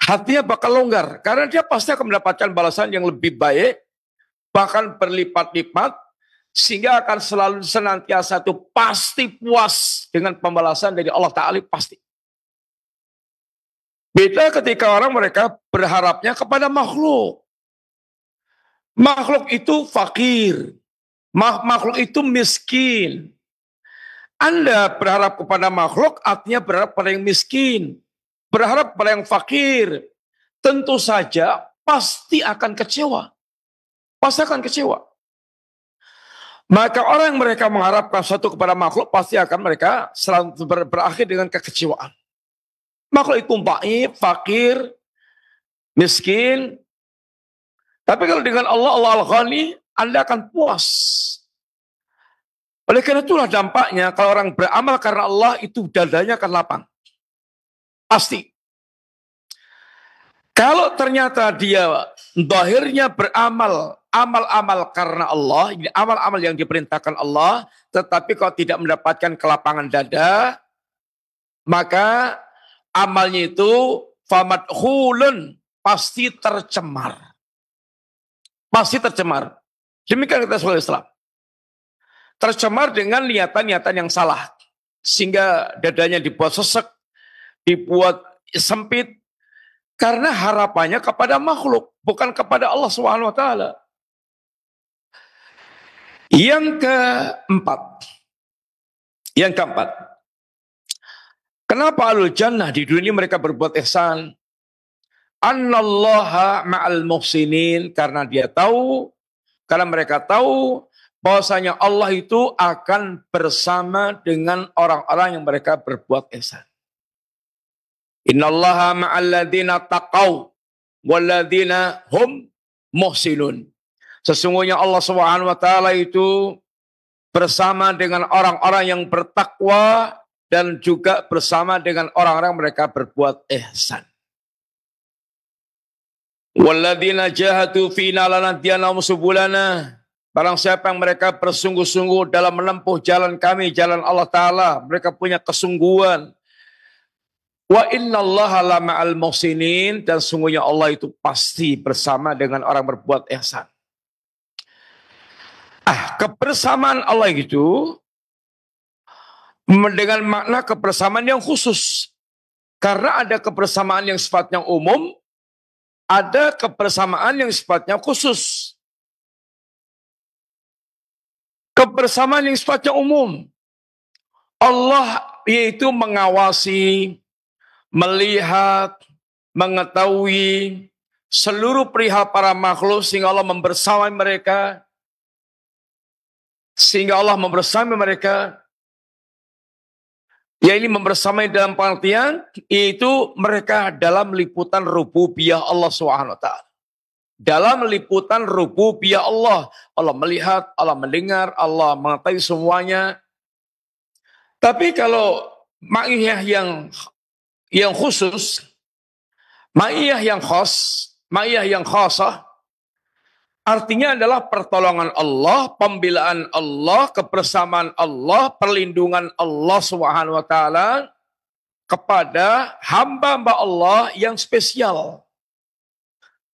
A: Hatinya bakal longgar. Karena dia pasti akan mendapatkan balasan yang lebih baik, bahkan berlipat-lipat, sehingga akan selalu senantiasa itu pasti puas dengan pembalasan dari Allah Ta'ala, pasti. Beda ketika orang mereka berharapnya kepada makhluk. Makhluk itu fakir. Makhluk itu miskin. Anda berharap kepada makhluk artinya berharap pada yang miskin. Berharap pada yang fakir. Tentu saja pasti akan kecewa. Pasti akan kecewa. Maka orang yang mereka mengharapkan sesuatu kepada makhluk pasti akan mereka selalu berakhir dengan kekecewaan. Makhluk itu dhaif, fakir, miskin. Tapi kalau dengan Allah, Allah Al-Ghani, Anda akan puas. Oleh karena itulah dampaknya kalau orang beramal karena Allah itu dadanya akan lapang. Pasti. Kalau ternyata dia zahirnya beramal, amal-amal karena Allah, ini amal-amal yang diperintahkan Allah, tetapi kalau tidak mendapatkan kelapangan dada, maka amalnya itu famadkhulun, pasti tercemar. Pasti tercemar. Demikian kita sebagai Islam. Tercemar dengan niatan-niatan yang salah. Sehingga dadanya dibuat sesek, dibuat sempit. Karena harapannya kepada makhluk, bukan kepada Allah SWT. Yang keempat. Kenapa ahlul jannah di dunia mereka berbuat ihsan? Annallaha ma'al muhsinin. Karena mereka tahu bahwasanya Allah itu akan bersama dengan orang-orang yang mereka berbuat ihsan. Innallaha ma'al ladzina taqaw wal ladzina hum muhsinun. Sesungguhnya Allah Subhanahu wa taala itu bersama dengan orang-orang yang bertakwa dan juga bersama dengan orang-orang mereka berbuat ihsan. Walladzina jahadu fina lanahdiyanahum subulana. Barang siapa yang mereka bersungguh-sungguh dalam menempuh jalan kami, jalan Allah Ta'ala, mereka punya kesungguhan. Wa innallaha lama'al muhsinin, dan sungguhnya Allah itu pasti bersama dengan orang berbuat ihsan. Kebersamaan Allah itu dengan makna kebersamaan yang khusus. Karena ada kebersamaan yang sifatnya umum, ada kebersamaan yang sifatnya khusus. Kebersamaan yang sifatnya umum, Allah yaitu mengawasi, melihat, mengetahui seluruh perihal para makhluk sehingga Allah membersamai mereka. Ya, ini membersamai dalam pengertian yaitu mereka dalam liputan rububiyah Allah SWT. Dalam liputan rububiyah Allah. Allah melihat, Allah mendengar, Allah mengetahui semuanya. Tapi kalau ma'iyah yang khusus, ma'iyah yang khas, ma'iyah yang khasah, artinya adalah pertolongan Allah, pembelaan Allah, kebersamaan Allah, perlindungan Allah Subhanahu wa taala kepada hamba-hamba Allah yang spesial.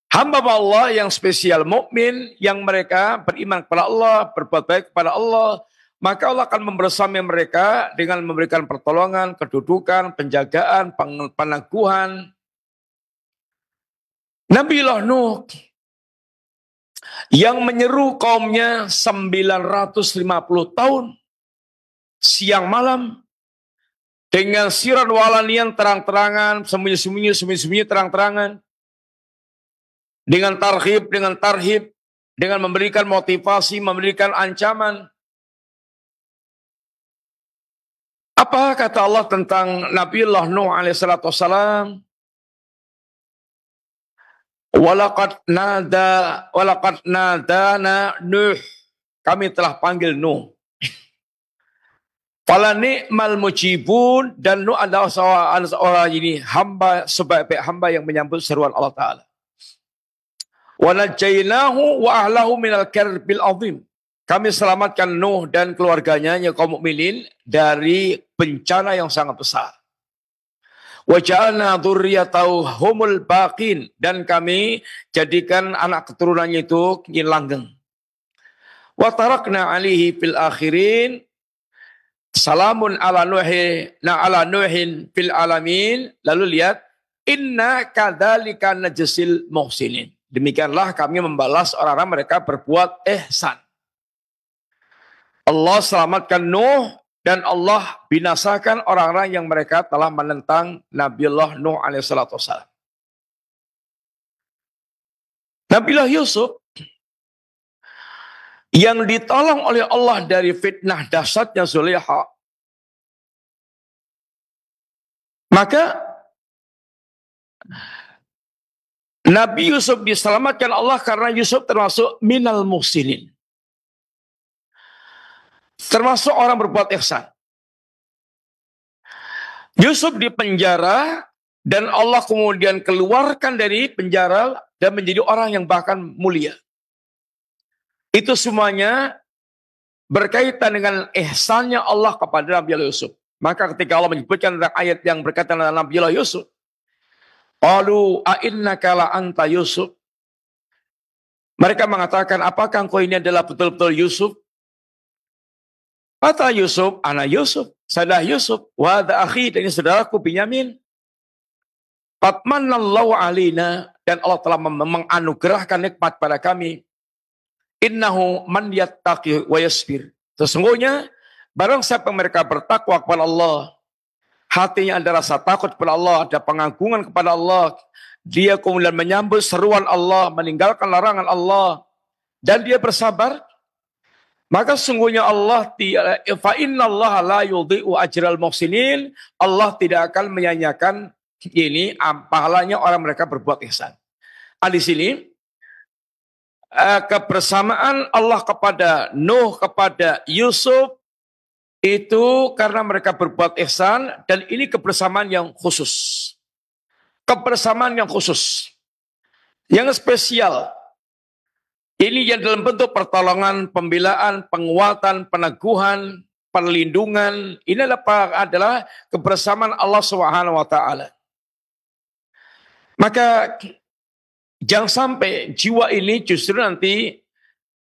A: Hamba Allah yang spesial, mukmin yang mereka beriman kepada Allah, berbuat baik kepada Allah, maka Allah akan membersamai mereka dengan memberikan pertolongan, kedudukan, penjagaan, peneguhan. Nabiullah Nuh yang menyeru kaumnya 950 tahun siang malam dengan siran walanian terang-terangan, sembunyi-sembunyi terang-terangan, dengan tarhib, dengan memberikan motivasi, memberikan ancaman. Apa kata Allah tentang Nabiullah Nuh alaihissalatu wassalam? Walaqad nadana Nuh. Kami telah panggil Nuh. Fala ni'mal mujibun, dan Nuh adalah seorang ini hamba, sebaik-baik hamba yang menyambut seruan Allah Ta'ala. Wa najjaynahu wa ahlahu minal karbil azim. Kami selamatkan Nuh dan keluarganya yang kaum mukminin dari bencana yang sangat besar. Wa ja'alna dzurriyyatahu humul baqin, dan kami jadikan anak keturunannya itu langgeng. Wa tarakna alaihi fil akhirin salamun ala nuhin fil alamin. Lalu lihat, inna kadzalika najzil muhsinin. Demikianlah kami membalas orang-orang mereka berbuat ihsan. Allah selamatkan Nuh dan Allah binasakan orang-orang yang mereka telah menentang Nabiullah Nuh alaihissalatu wassalam. Nabiullah Yusuf yang ditolong oleh Allah dari fitnah dahsyatnya Zulaikha. Maka Nabi Yusuf diselamatkan Allah karena Yusuf termasuk minal muhsinin. Termasuk orang berbuat ihsan. Yusuf di penjara dan Allah kemudian keluarkan dari penjara dan menjadi orang yang bahkan mulia. Itu semuanya berkaitan dengan ihsannya Allah kepada Nabi Yusuf. Maka ketika Allah menyebutkan tentang ayat yang berkaitan dengan Nabi Yusuf, qalu a'innaka la anta Yusuf. Mereka mengatakan, apakah engkau ini adalah betul-betul Yusuf? Kata Yusuf, ana Yusuf, saya Yusuf, wa hadza akhi, dan ini saudaraku Binyamin. Qad manallahu alaina, dan Allah telah menganugerahkan nikmat pada kami. Innahu man yattaqi wa yasbir. Sesungguhnya barang siapa mereka bertakwa kepada Allah, hatinya ada rasa takut kepada Allah, ada pengagungan kepada Allah, dia kemudian menyambut seruan Allah, meninggalkan larangan Allah, dan dia bersabar, maka sesungguhnya Allah fa innallaha la yudhi'u ajral muhsinin. Allah tidak akan menyanyiakan ini pahalanya orang mereka berbuat ihsan. Di sini kebersamaan Allah kepada Nuh, kepada Yusuf itu karena mereka berbuat ihsan, dan ini kebersamaan yang khusus. Kebersamaan yang khusus, yang spesial. Ini yang dalam bentuk pertolongan, pembelaan, penguatan, peneguhan, perlindungan. Ini adalah kebersamaan Allah Subhanahu wa taala. Maka jangan sampai jiwa ini justru nanti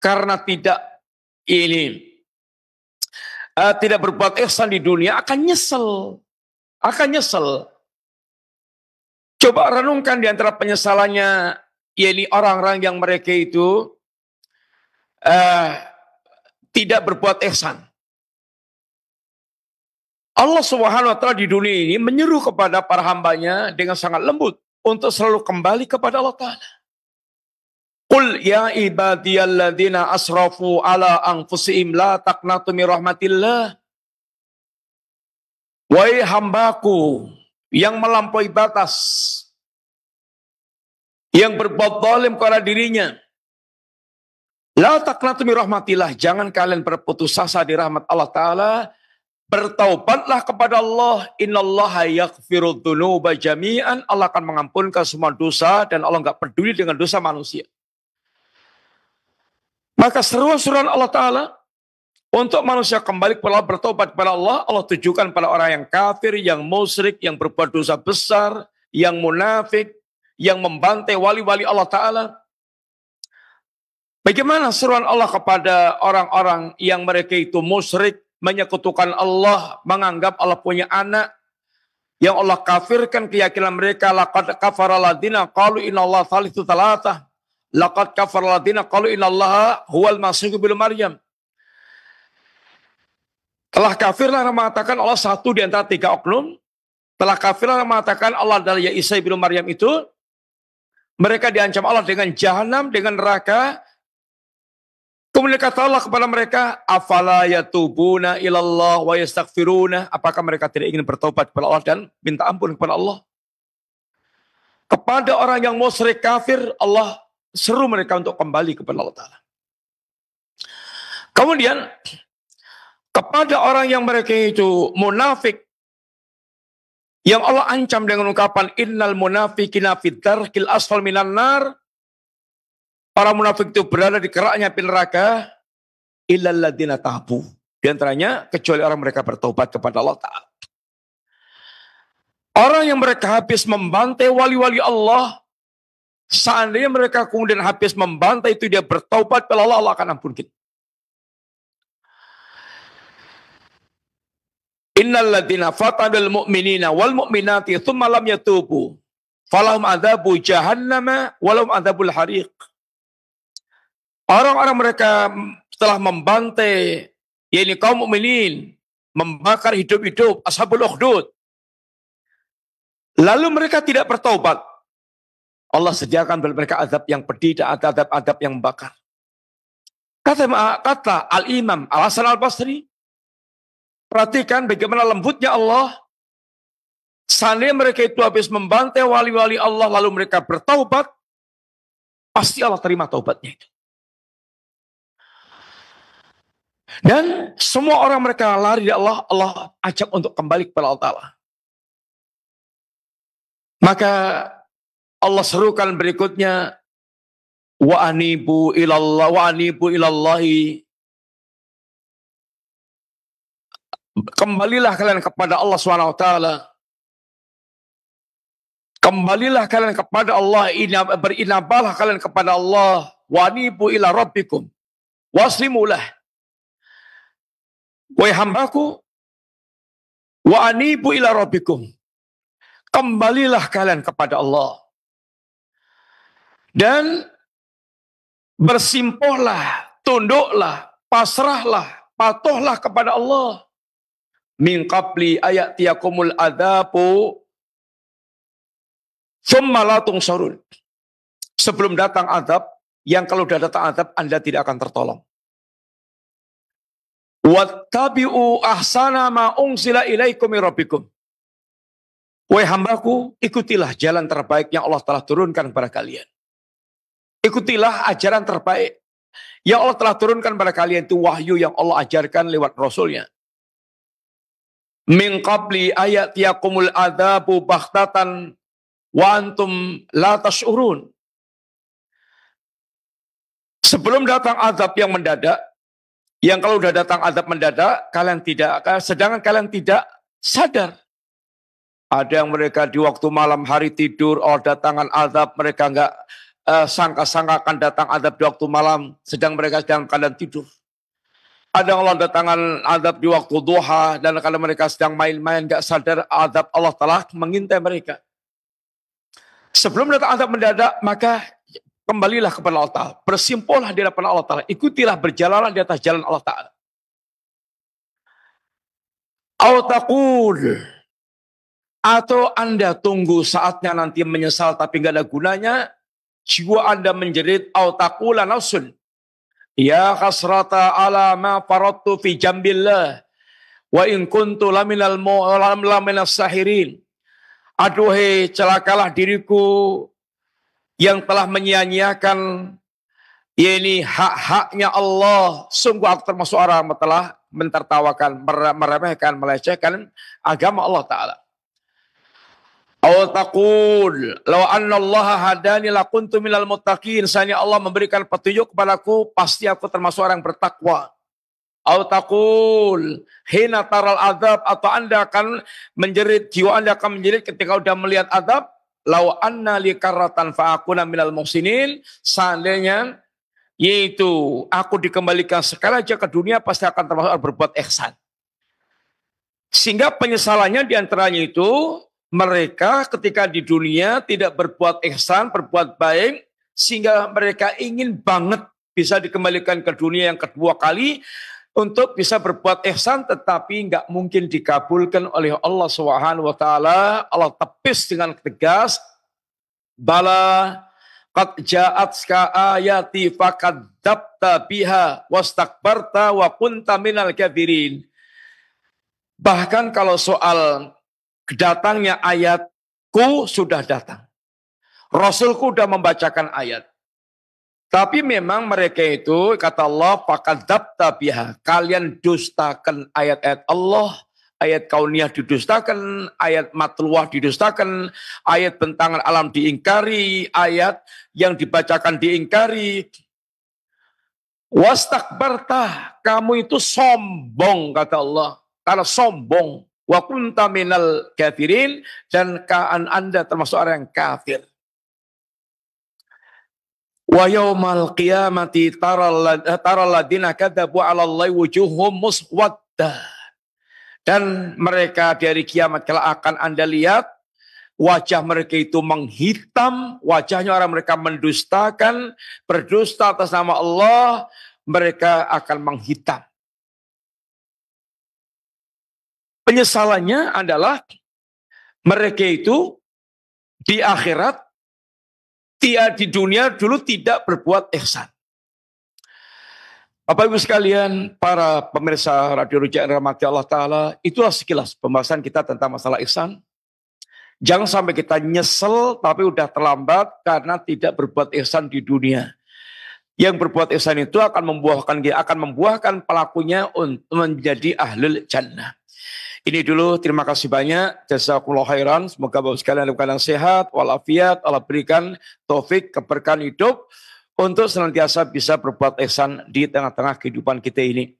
A: karena tidak berbuat ihsan di dunia akan nyesel. Coba renungkan di antara penyesalannya, yakni orang-orang yang mereka itu tidak berbuat ihsan. Allah Subhanahu wa taala di dunia ini menyeru kepada para hambanya dengan sangat lembut untuk selalu kembali kepada Allah Ta'ala. Qul ya ibadiyalladzina asrafu ala anfusihim la taqnatu min rahmatillah. Wahai hambaku yang melampaui batas, yang berbuat zalim kepada dirinya, la taqnatu min rahmatillah, jangan kalian berputus asa di rahmat Allah Ta'ala. Bertaubatlah kepada Allah. Innallaha yaghfiru dzunuba jami'an. Allah akan mengampunkan semua dosa, dan Allah enggak peduli dengan dosa manusia. Maka seruan-seruan Allah Ta'ala untuk manusia kembali kepada Allah, bertobat kepada Allah, Allah tujukan pada orang yang kafir, yang musyrik, yang berbuat dosa besar, yang munafik, yang membantai wali-wali Allah Ta'ala. Bagaimana seruan Allah kepada orang-orang yang mereka itu musyrik, menyekutukan Allah, menganggap Allah punya anak, yang Allah kafirkan keyakinan mereka. Laqad kafara alladziina qalu innallaha thalithu thalathah. laqad kafara alladziina qalu innallaha huwal masih ibnu Maryam. Telah kafirlah yang mengatakan Allah satu di antara tiga oknum. Telah kafirlah yang mengatakan Allah adalah ya Isa ibnu Maryam itu. Mereka diancam Allah dengan jahanam, dengan neraka. Kemudian kata Allah kepada mereka, afala yatubuna ilallah wa yastaghfiruna. Apakah mereka tidak ingin bertobat kepada Allah dan minta ampun kepada Allah? Kepada orang yang musyrik kafir, Allah seru mereka untuk kembali kepada Allah Ta'ala. Kemudian, kepada orang yang mereka itu munafik, yang Allah ancam dengan ungkapan, innal munafiqina fid darkil asfal minan nar. Para munafik itu berada di keraknya api neraka, illal ladzina tabu. Di antaranya, kecuali orang mereka bertobat kepada Allah Ta'ala. Orang yang mereka habis membantai wali-wali Allah, seandainya mereka kemudian habis membantai itu dia bertaubat kepada Allah, Allah akan ampun kita. Innal ladzina fatanul mu'minina wal mu'minati tsumma lam yatubu falahum adzabu jahannama walahum adzabul hariq. Orang-orang mereka setelah membantai, yakni kaum mukminin, membakar hidup-hidup ashabul ukhdud, lalu mereka tidak bertaubat, Allah sediakan bagi mereka azab yang pedih dan azab-azab yang membakar. Kata Al-Imam Al-Hasan Al-Basri, perhatikan bagaimana lembutnya Allah. Seandainya mereka itu habis membantai wali-wali Allah lalu mereka bertaubat, pasti Allah terima taubatnya itu. Dan semua orang mereka lari dari Allah, Allah ajak untuk kembali kepada Allah Ta'ala. Maka Allah serukan berikutnya, wa anibu ilallahi. Kembalilah kalian kepada Allah SWT. Kembalilah kalian kepada Allah, berinabalah kalian kepada Allah, wa anibu ila rabbikum waslimulah. Wahai hambaku, wa anibu ila rabbikum. Kembalilah kalian kepada Allah. Dan bersimpuhlah, tunduklah, pasrahlah, patuhlah kepada Allah. Min qabli ayatiyakumul adzabu tsumma la tunsarun. Sebelum datang azab, yang kalau sudah datang azab Anda tidak akan tertolong. Wattabi'u ahsana ma unzila ilaikum min rabbikum. Wahai hambaku, ikutilah jalan terbaik yang Allah telah turunkan kepada kalian. Ikutilah ajaran terbaik yang Allah telah turunkan kepada kalian, itu wahyu yang Allah ajarkan lewat Rasulnya. Min qabli ayatiyakumul adzabu baghtatan wa antum la tash'urun. Sebelum datang azab yang mendadak, yang kalau sudah datang azab mendadak, sedangkan kalian tidak sadar. Ada yang mereka di waktu malam hari tidur, datangan azab, mereka enggak sangka-sangka akan datang azab di waktu malam, sedang mereka sedang keadaan tidur. Ada yang datangan azab di waktu duha, dan kalau mereka sedang main-main, enggak sadar azab Allah telah mengintai mereka. Sebelum datang azab mendadak, maka kembalilah kepada Allah Ta'ala. Bersimpuhlah di hadapan Allah Ta'ala. Ikutilah, berjalanlah di atas jalan Allah Ta'ala. Atau Anda tunggu saatnya nanti menyesal tapi nggak ada gunanya. Jiwa Anda menjerit. Autaqula nafsun. Ya khasrata ala ma faradtu fi jambillah. Wa in kuntu laminal sahirin. Aduhai, celakalah diriku yang telah menyia-nyiakan ini hak-haknya Allah. Sungguh aku termasuk orang yang telah mentertawakan, meremehkan, melecehkan agama Allah Ta'ala. Aw taqul law anna Allah hadani lakuntu minal muttaqin. Seandainya Allah memberikan petunjuk kepadaku, pasti aku termasuk orang yang bertakwa. Aw taqul hina taral azab, atau Anda akan menjerit, jiwa Anda akan menjerit ketika sudah melihat azab. Lau anna li karratan fa'akuna minal muhsinin. Seandainya yaitu aku dikembalikan sekali aja ke dunia, pasti akan termasuk berbuat ihsan. Sehingga penyesalannya diantaranya itu, mereka ketika di dunia tidak berbuat ihsan, berbuat baik, sehingga mereka ingin banget bisa dikembalikan ke dunia yang kedua kali untuk bisa berbuat ihsan, tetapi nggak mungkin dikabulkan oleh Allah Subhanahu wa taala. Allah tepis dengan tegas, bala qad ja'atka ayati fakadzabta biha wastakbarta wa kunta minal kafirin. Bahkan kalau soal kedatangnya ayatku sudah datang. Rasulku sudah membacakan ayat. Tapi memang mereka itu, kata Allah, fakadzabta biha. Kalian dustakan ayat-ayat Allah, ayat kauniyah didustakan, ayat matluah didustakan, ayat bentangan alam diingkari, ayat yang dibacakan diingkari. Wastakbarta, kamu itu sombong, kata Allah. Karena sombong. Wa kunta minal kafirin, dan Anda termasuk orang yang kafir. Wa yaumal qiyamati taral ladina kadzabu 'ala Allahi wujuhum muswaddah. Dan mereka dari kiamat kelak akan Anda lihat wajah mereka itu menghitam, wajahnya orang mereka mendustakan, berdusta atas nama Allah, mereka akan menghitam. Penyesalannya adalah mereka itu di akhirat, di dunia dulu tidak berbuat ihsan. Bapak Ibu sekalian, para pemirsa Radio Roja yang dirahmati Allah Ta'ala, itulah sekilas pembahasan kita tentang masalah ihsan. Jangan sampai kita nyesel tapi udah terlambat karena tidak berbuat ihsan di dunia. Yang berbuat ihsan itu akan membuahkan pelakunya untuk menjadi ahlul jannah. Ini dulu, terima kasih banyak. Jazakumullah khairan. Semoga Bapak sekalian dalam keadaan sehat, walafiat, Allah berikan taufik, keberkahan hidup untuk senantiasa bisa berbuat ihsan di tengah-tengah kehidupan kita ini.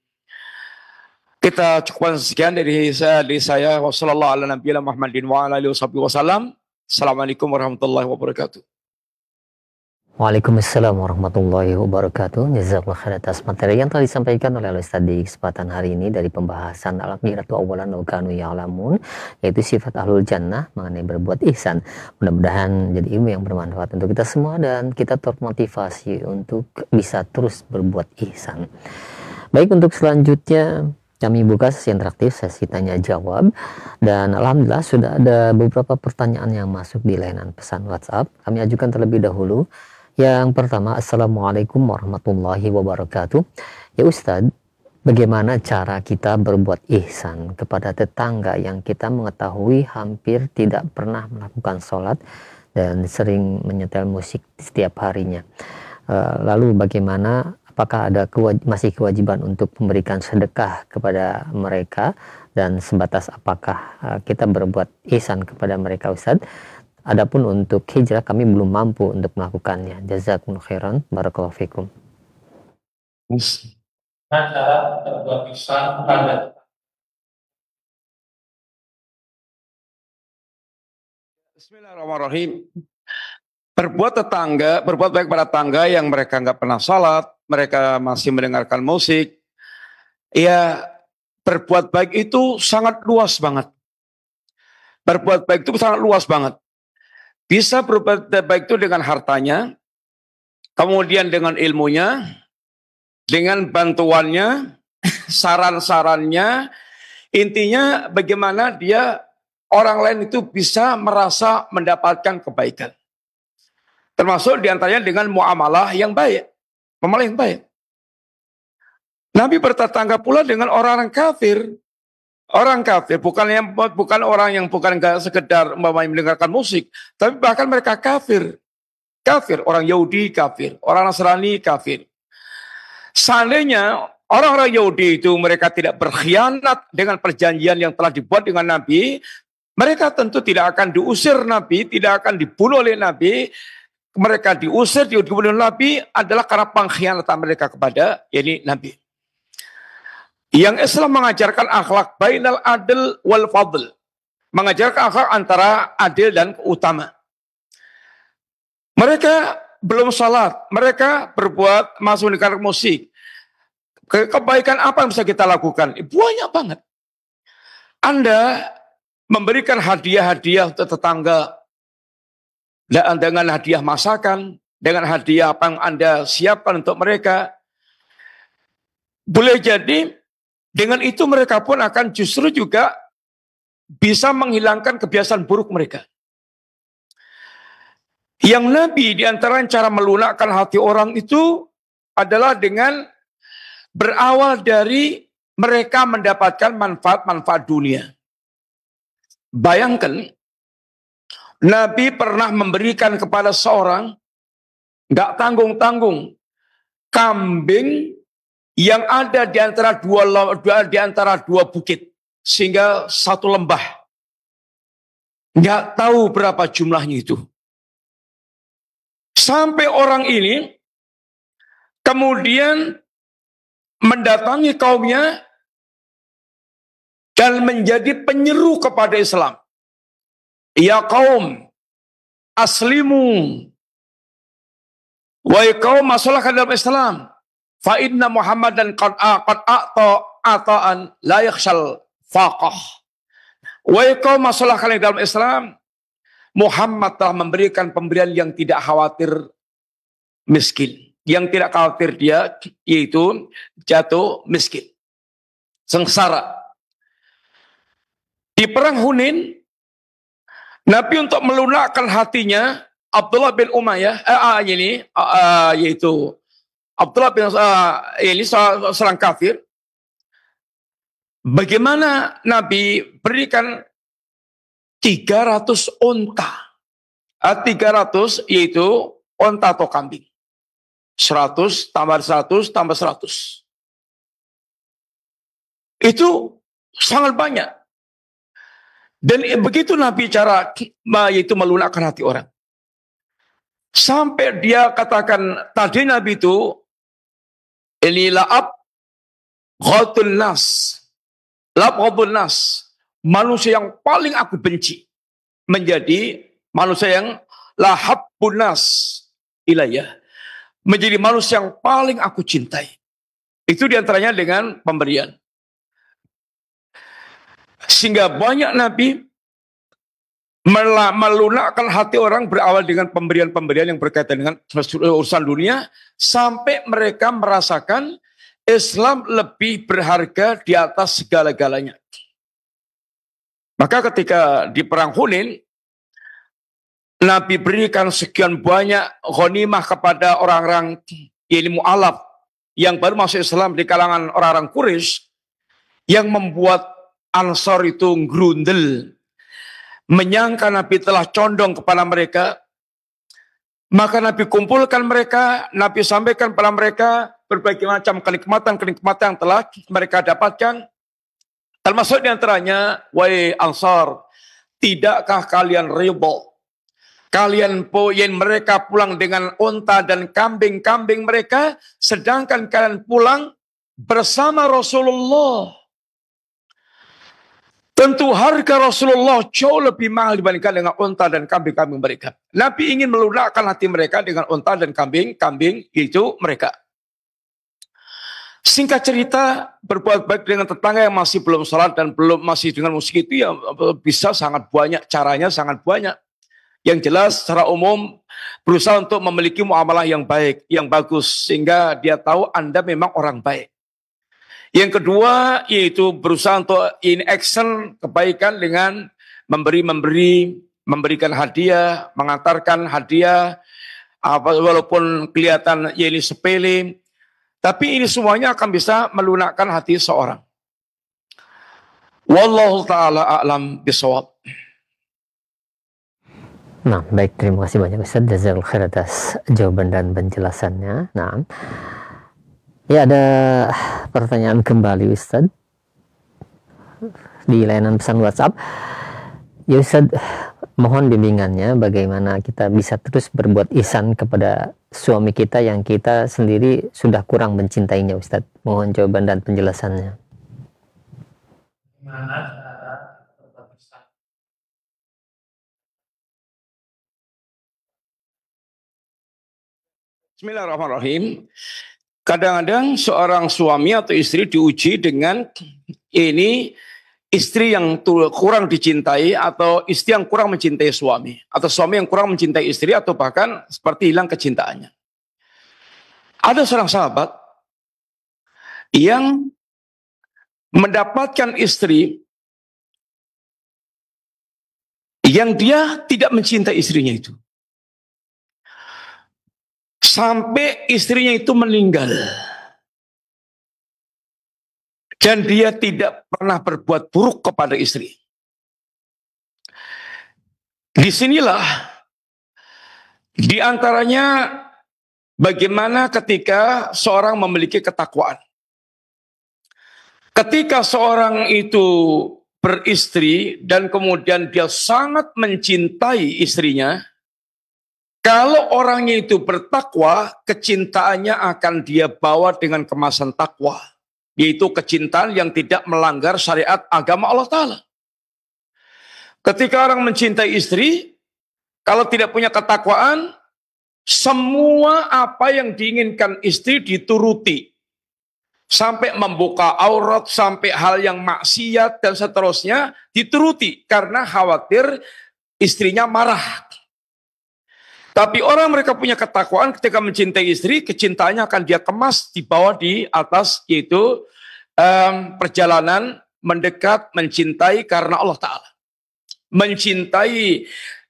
A: Kita cukupkan sekian dari saya. Assalamualaikum warahmatullahi wabarakatuh.
C: Waalaikumsalam warahmatullahi wabarakatuh. Jazakallah khair atas materi yang telah disampaikan oleh Ustaz di kesempatan hari ini dari pembahasan al-akhiratu awalan wa kanu ya'lamun, yaitu sifat ahlul jannah mengenai berbuat ihsan. Mudah-mudahan jadi ilmu yang bermanfaat untuk kita semua dan kita termotivasi untuk bisa terus berbuat ihsan. Baik, untuk selanjutnya kami buka sesi interaktif, sesi tanya jawab, dan alhamdulillah sudah ada beberapa pertanyaan yang masuk di layanan pesan WhatsApp. Kami ajukan terlebih dahulu. Yang pertama, Assalamualaikum warahmatullahi wabarakatuh. Ya Ustadz, bagaimana cara kita berbuat ihsan kepada tetangga yang kita mengetahui hampir tidak pernah melakukan sholat dan sering menyetel musik setiap harinya? Lalu bagaimana, apakah ada masih kewajiban untuk memberikan sedekah kepada mereka, dan sebatas apakah kita berbuat ihsan kepada mereka Ustadz? Adapun untuk hijrah kami belum mampu untuk melakukannya. Jazakumullah khairan, barakallahu fikum.
A: Cara berbuat ihsan pada Bismillahirrahmanirrahim. Berbuat baik pada tetangga yang mereka nggak pernah sholat, mereka masih mendengarkan musik. Ya, berbuat baik itu sangat luas banget. Berbuat baik itu sangat luas banget. Bisa berbuat baik itu dengan hartanya, kemudian dengan ilmunya, dengan bantuannya, saran-sarannya. Intinya bagaimana dia, orang lain itu bisa merasa mendapatkan kebaikan. Termasuk diantaranya dengan muamalah yang baik, muamalah yang baik. Nabi bertetangga pula dengan orang kafir. Orang kafir bukan orang yang bukan sekedar mendengarkan musik, tapi bahkan mereka kafir. Kafir, orang Yahudi kafir, orang Nasrani kafir. Seandainya orang-orang Yahudi itu mereka tidak berkhianat dengan perjanjian yang telah dibuat dengan Nabi, mereka tentu tidak akan diusir Nabi, tidak akan dibunuh oleh Nabi. Mereka diusir, dibunuh Nabi adalah karena pengkhianatan mereka kepada Nabi. Yang Islam mengajarkan akhlak bainal adil wal fadl. Mengajarkan akhlak antara adil dan utama. Mereka belum salat, mereka berbuat masuk di karir musik. Kebaikan apa yang bisa kita lakukan? Banyak banget. Anda memberikan hadiah-hadiah untuk tetangga dengan hadiah masakan, dengan hadiah apa yang Anda siapkan untuk mereka. Boleh jadi dengan itu mereka pun akan justru juga bisa menghilangkan kebiasaan buruk mereka. Yang Nabi di antara cara melunakkan hati orang itu adalah dengan berawal dari mereka mendapatkan manfaat-manfaat dunia. Bayangkan, Nabi pernah memberikan kepada seorang, nggak tanggung-tanggung, kambing yang ada di antara dua bukit, sehingga satu lembah. Nggak tahu berapa jumlahnya itu. Sampai orang ini kemudian mendatangi kaumnya dan menjadi penyeru kepada Islam. Ya kaum, aslimu. Wahai kaum, masuklah ke dalam Islam. Fa inna Muhammadan qad ata'an la yakhshal faqah. Wahai kaum, masuklah kalian dalam Islam. Muhammad telah memberikan pemberian yang tidak khawatir miskin. Yang tidak khawatir dia yaitu jatuh miskin. Sengsara. Di perang Hunain, Nabi untuk melunakkan hatinya Abdullah bin Umayyah yaitu Abdullah bin ini seorang kafir. Bagaimana Nabi berikan 300 unta. 300 yaitu unta atau kambing. 100 tambah 100 tambah 100. Itu sangat banyak. Dan begitu Nabi cara yaitu melunakkan hati orang. Sampai dia katakan tadi Nabi itu ini la'ab ghadun nas. La'ab ghadun nas. Manusia yang paling aku benci menjadi manusia yang lahabbun nas ilayya. Menjadi manusia yang paling aku cintai. Itu diantaranya dengan pemberian. Sehingga banyak Nabi melunakkan hati orang berawal dengan pemberian-pemberian yang berkaitan dengan urusan dunia. Sampai mereka merasakan Islam lebih berharga di atas segala-galanya. Maka ketika di perang Hunain, Nabi berikan sekian banyak ghanimah kepada orang-orang ilmu mu'alaf yang baru masuk Islam di kalangan orang-orang Quraisy, yang membuat Ansor itu grundel, menyangka Nabi telah condong kepada mereka. Maka Nabi kumpulkan mereka, Nabi sampaikan kepada mereka berbagai macam kenikmatan-kenikmatan yang telah mereka dapatkan. Termasuk diantaranya, wahai Ansar, tidakkah kalian ridha? Kalian yang mereka pulang dengan unta dan kambing-kambing mereka, sedangkan kalian pulang bersama Rasulullah. Tentu harga Rasulullah jauh lebih mahal dibandingkan dengan unta dan kambing-kambing mereka. Nabi ingin melunakkan hati mereka dengan unta dan kambing itu mereka. Singkat cerita, berbuat baik dengan tetangga yang masih belum sholat dan masih dengan musik itu ya bisa sangat banyak, caranya sangat banyak. Yang jelas secara umum berusaha untuk memiliki muamalah yang baik, yang bagus, sehingga dia tahu Anda memang orang baik. Yang kedua yaitu berusaha untuk in action kebaikan dengan memberikan hadiah, mengantarkan hadiah, walaupun kelihatan ya ini sepele, tapi ini semuanya akan bisa melunakkan hati seorang. Wallahu ta'ala a'lam bishawab.
C: Nah, baik, terima kasih banyak Ustaz. Jazakallahu khair atas jawaban dan penjelasannya. Nah, ya ada pertanyaan kembali Ustaz di layanan pesan WhatsApp. Ya Ustaz, mohon bimbingannya bagaimana kita bisa terus berbuat ihsan kepada suami kita yang kita sendiri sudah kurang mencintainya Ustaz. Mohon jawaban dan penjelasannya.
A: Bismillahirrahmanirrahim. Kadang-kadang seorang suami atau istri diuji dengan ini istri yang kurang dicintai, atau istri yang kurang mencintai suami, atau suami yang kurang mencintai istri, atau bahkan seperti hilang kecintaannya. Ada seorang sahabat yang mendapatkan istri yang dia tidak mencintai istrinya itu. Sampai istrinya itu meninggal. Dan dia tidak pernah berbuat buruk kepada istri. Disinilah diantaranya bagaimana ketika seorang memiliki ketakwaan. Ketika seorang itu beristri dan kemudian dia sangat mencintai istrinya, kalau orangnya itu bertakwa, kecintaannya akan dia bawa dengan kemasan takwa. Yaitu kecintaan yang tidak melanggar syariat agama Allah Ta'ala. Ketika orang mencintai istri, kalau tidak punya ketakwaan, semua apa yang diinginkan istri dituruti. Sampai membuka aurat, sampai hal yang maksiat dan seterusnya dituruti. Karena khawatir istrinya marah. Tapi orang mereka punya ketakwaan ketika mencintai istri, kecintaannya akan dia kemas dibawa di atas, yaitu perjalanan mendekat, mencintai karena Allah Ta'ala. Mencintai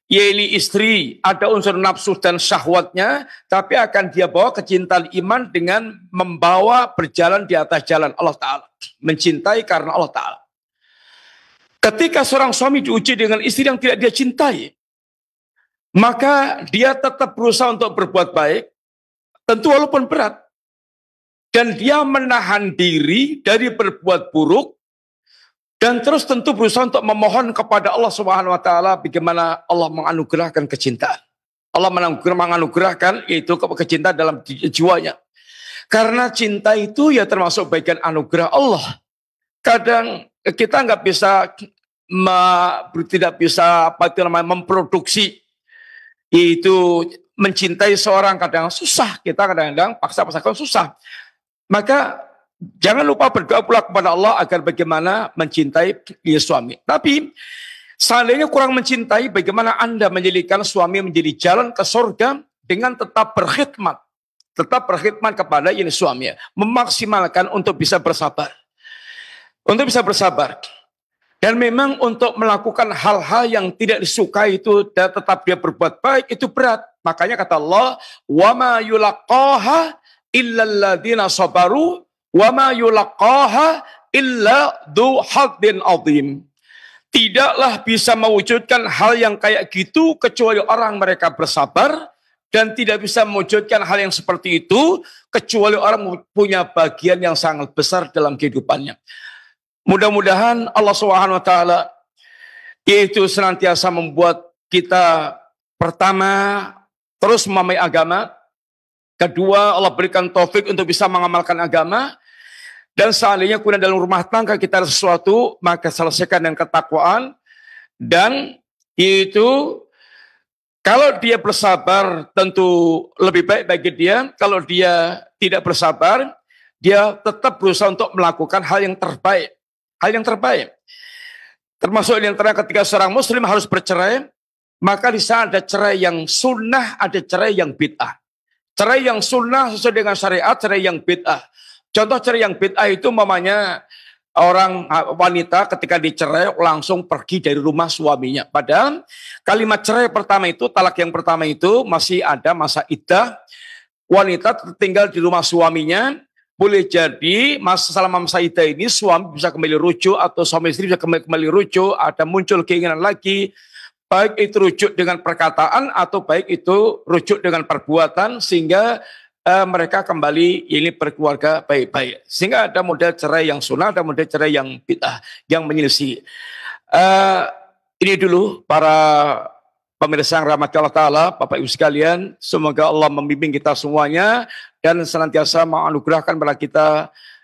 A: yaitu istri, ada unsur nafsu dan syahwatnya, tapi akan dia bawa kecintaan iman dengan membawa berjalan di atas jalan Allah Ta'ala. Mencintai karena Allah Ta'ala. Ketika seorang suami diuji dengan istri yang tidak dia cintai, maka dia tetap berusaha untuk berbuat baik, tentu walaupun berat. Dan dia menahan diri dari berbuat buruk, dan terus tentu berusaha untuk memohon kepada Allah Subhanahu wa Ta'ala bagaimana Allah menganugerahkan kecintaan. Allah menganugerahkan yaitu kecintaan dalam jiwanya. Karena cinta itu ya termasuk bagian anugerah Allah. Kadang kita nggak bisa tidak bisa memproduksi yaitu mencintai seorang, kadang susah, kita kadang-kadang paksa-paksakan susah. Maka jangan lupa berdoa pula kepada Allah agar bagaimana mencintai suami. Tapi seandainya kurang mencintai, bagaimana Anda menjadikan suami menjadi jalan ke surga dengan tetap berkhidmat kepada suami, memaksimalkan untuk bisa bersabar. Untuk bisa bersabar. Dan memang untuk melakukan hal-hal yang tidak disukai itu dan tetap dia berbuat baik itu berat. Makanya kata Allah, "Wa ma yulaqaha illa alladziina sabaru wa ma yulaqaha illa dzu haddin adzim." Tidaklah bisa mewujudkan hal yang kayak gitu kecuali orang mereka bersabar, dan tidak bisa mewujudkan hal yang seperti itu kecuali orang punya bagian yang sangat besar dalam kehidupannya. Mudah-mudahan Allah Subhanahu wa Ta'ala yaitu senantiasa membuat kita pertama terus memahami agama, kedua Allah berikan taufik untuk bisa mengamalkan agama, dan seandainya kemudian dalam rumah tangga kita ada sesuatu maka selesaikan dengan ketakwaan, dan itu kalau dia bersabar tentu lebih baik bagi dia. Kalau dia tidak bersabar, dia tetap berusaha untuk melakukan hal yang terbaik. Hal yang terbaik. Termasuk yang terakhir ketika seorang muslim harus bercerai, maka di sana ada cerai yang sunnah, ada cerai yang bid'ah. Cerai yang sunnah sesuai dengan syariat, cerai yang bid'ah. Contoh cerai yang bid'ah itu mamanya orang wanita ketika dicerai langsung pergi dari rumah suaminya. Padahal kalimat cerai pertama itu, talak yang pertama itu masih ada masa iddah. Wanita tinggal di rumah suaminya. Boleh jadi selama masa iddah ini suami bisa kembali rujuk atau suami istri bisa kembali rujuk, ada muncul keinginan lagi, baik itu rujuk dengan perkataan atau baik itu rujuk dengan perbuatan, sehingga mereka kembali ini berkeluarga baik-baik. Sehingga ada model cerai yang sunnah, ada model cerai yang bid'ah, yang menyelisih. Ini dulu para pemirsa yang rahmati Allah Ta'ala, Bapak Ibu sekalian, semoga Allah membimbing kita semuanya dan senantiasa menganugerahkan kepada kita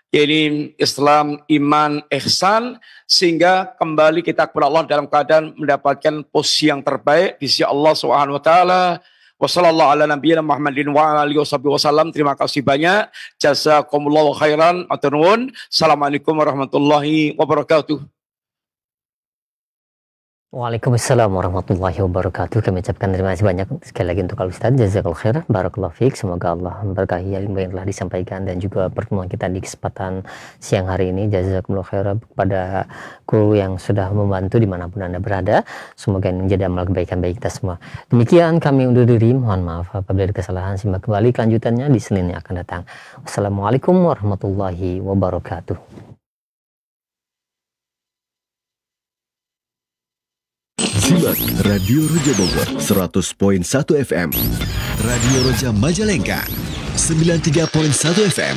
A: yaitu Islam, iman, ihsan, sehingga kembali kita kepada Allah dalam keadaan mendapatkan posisi yang terbaik di sisi Allah Subhanahu wa Ta'ala. Wassallallahu ala nabiyyina Muhammadin wa ala alihi wasallam. Terima kasih banyak. Jazakumullahu khairan. Assalamualaikum warahmatullahi wabarakatuh.
C: Waalaikumsalam warahmatullahi wabarakatuh. Kami ucapkan terima kasih banyak sekali lagi untuk Al-Ustaz. Jazakallahu khair. Barakallahu fiik. Semoga Allah memberkahi ilmu yang telah disampaikan dan juga pertemuan kita di kesempatan siang hari ini. Jazakumullah khair kepada guru yang sudah membantu dimanapun Anda berada. Semoga ini menjadi amal kebaikan bagi kita semua. Demikian kami undur diri. Mohon maaf apabila ada kesalahan. Simak kembali kelanjutannya di Senin yang akan datang. Wassalamualaikum warahmatullahi wabarakatuh.
B: Simak Radio Roja Bogor 100.1 FM, Radio Roja Majalengka 93.1 FM.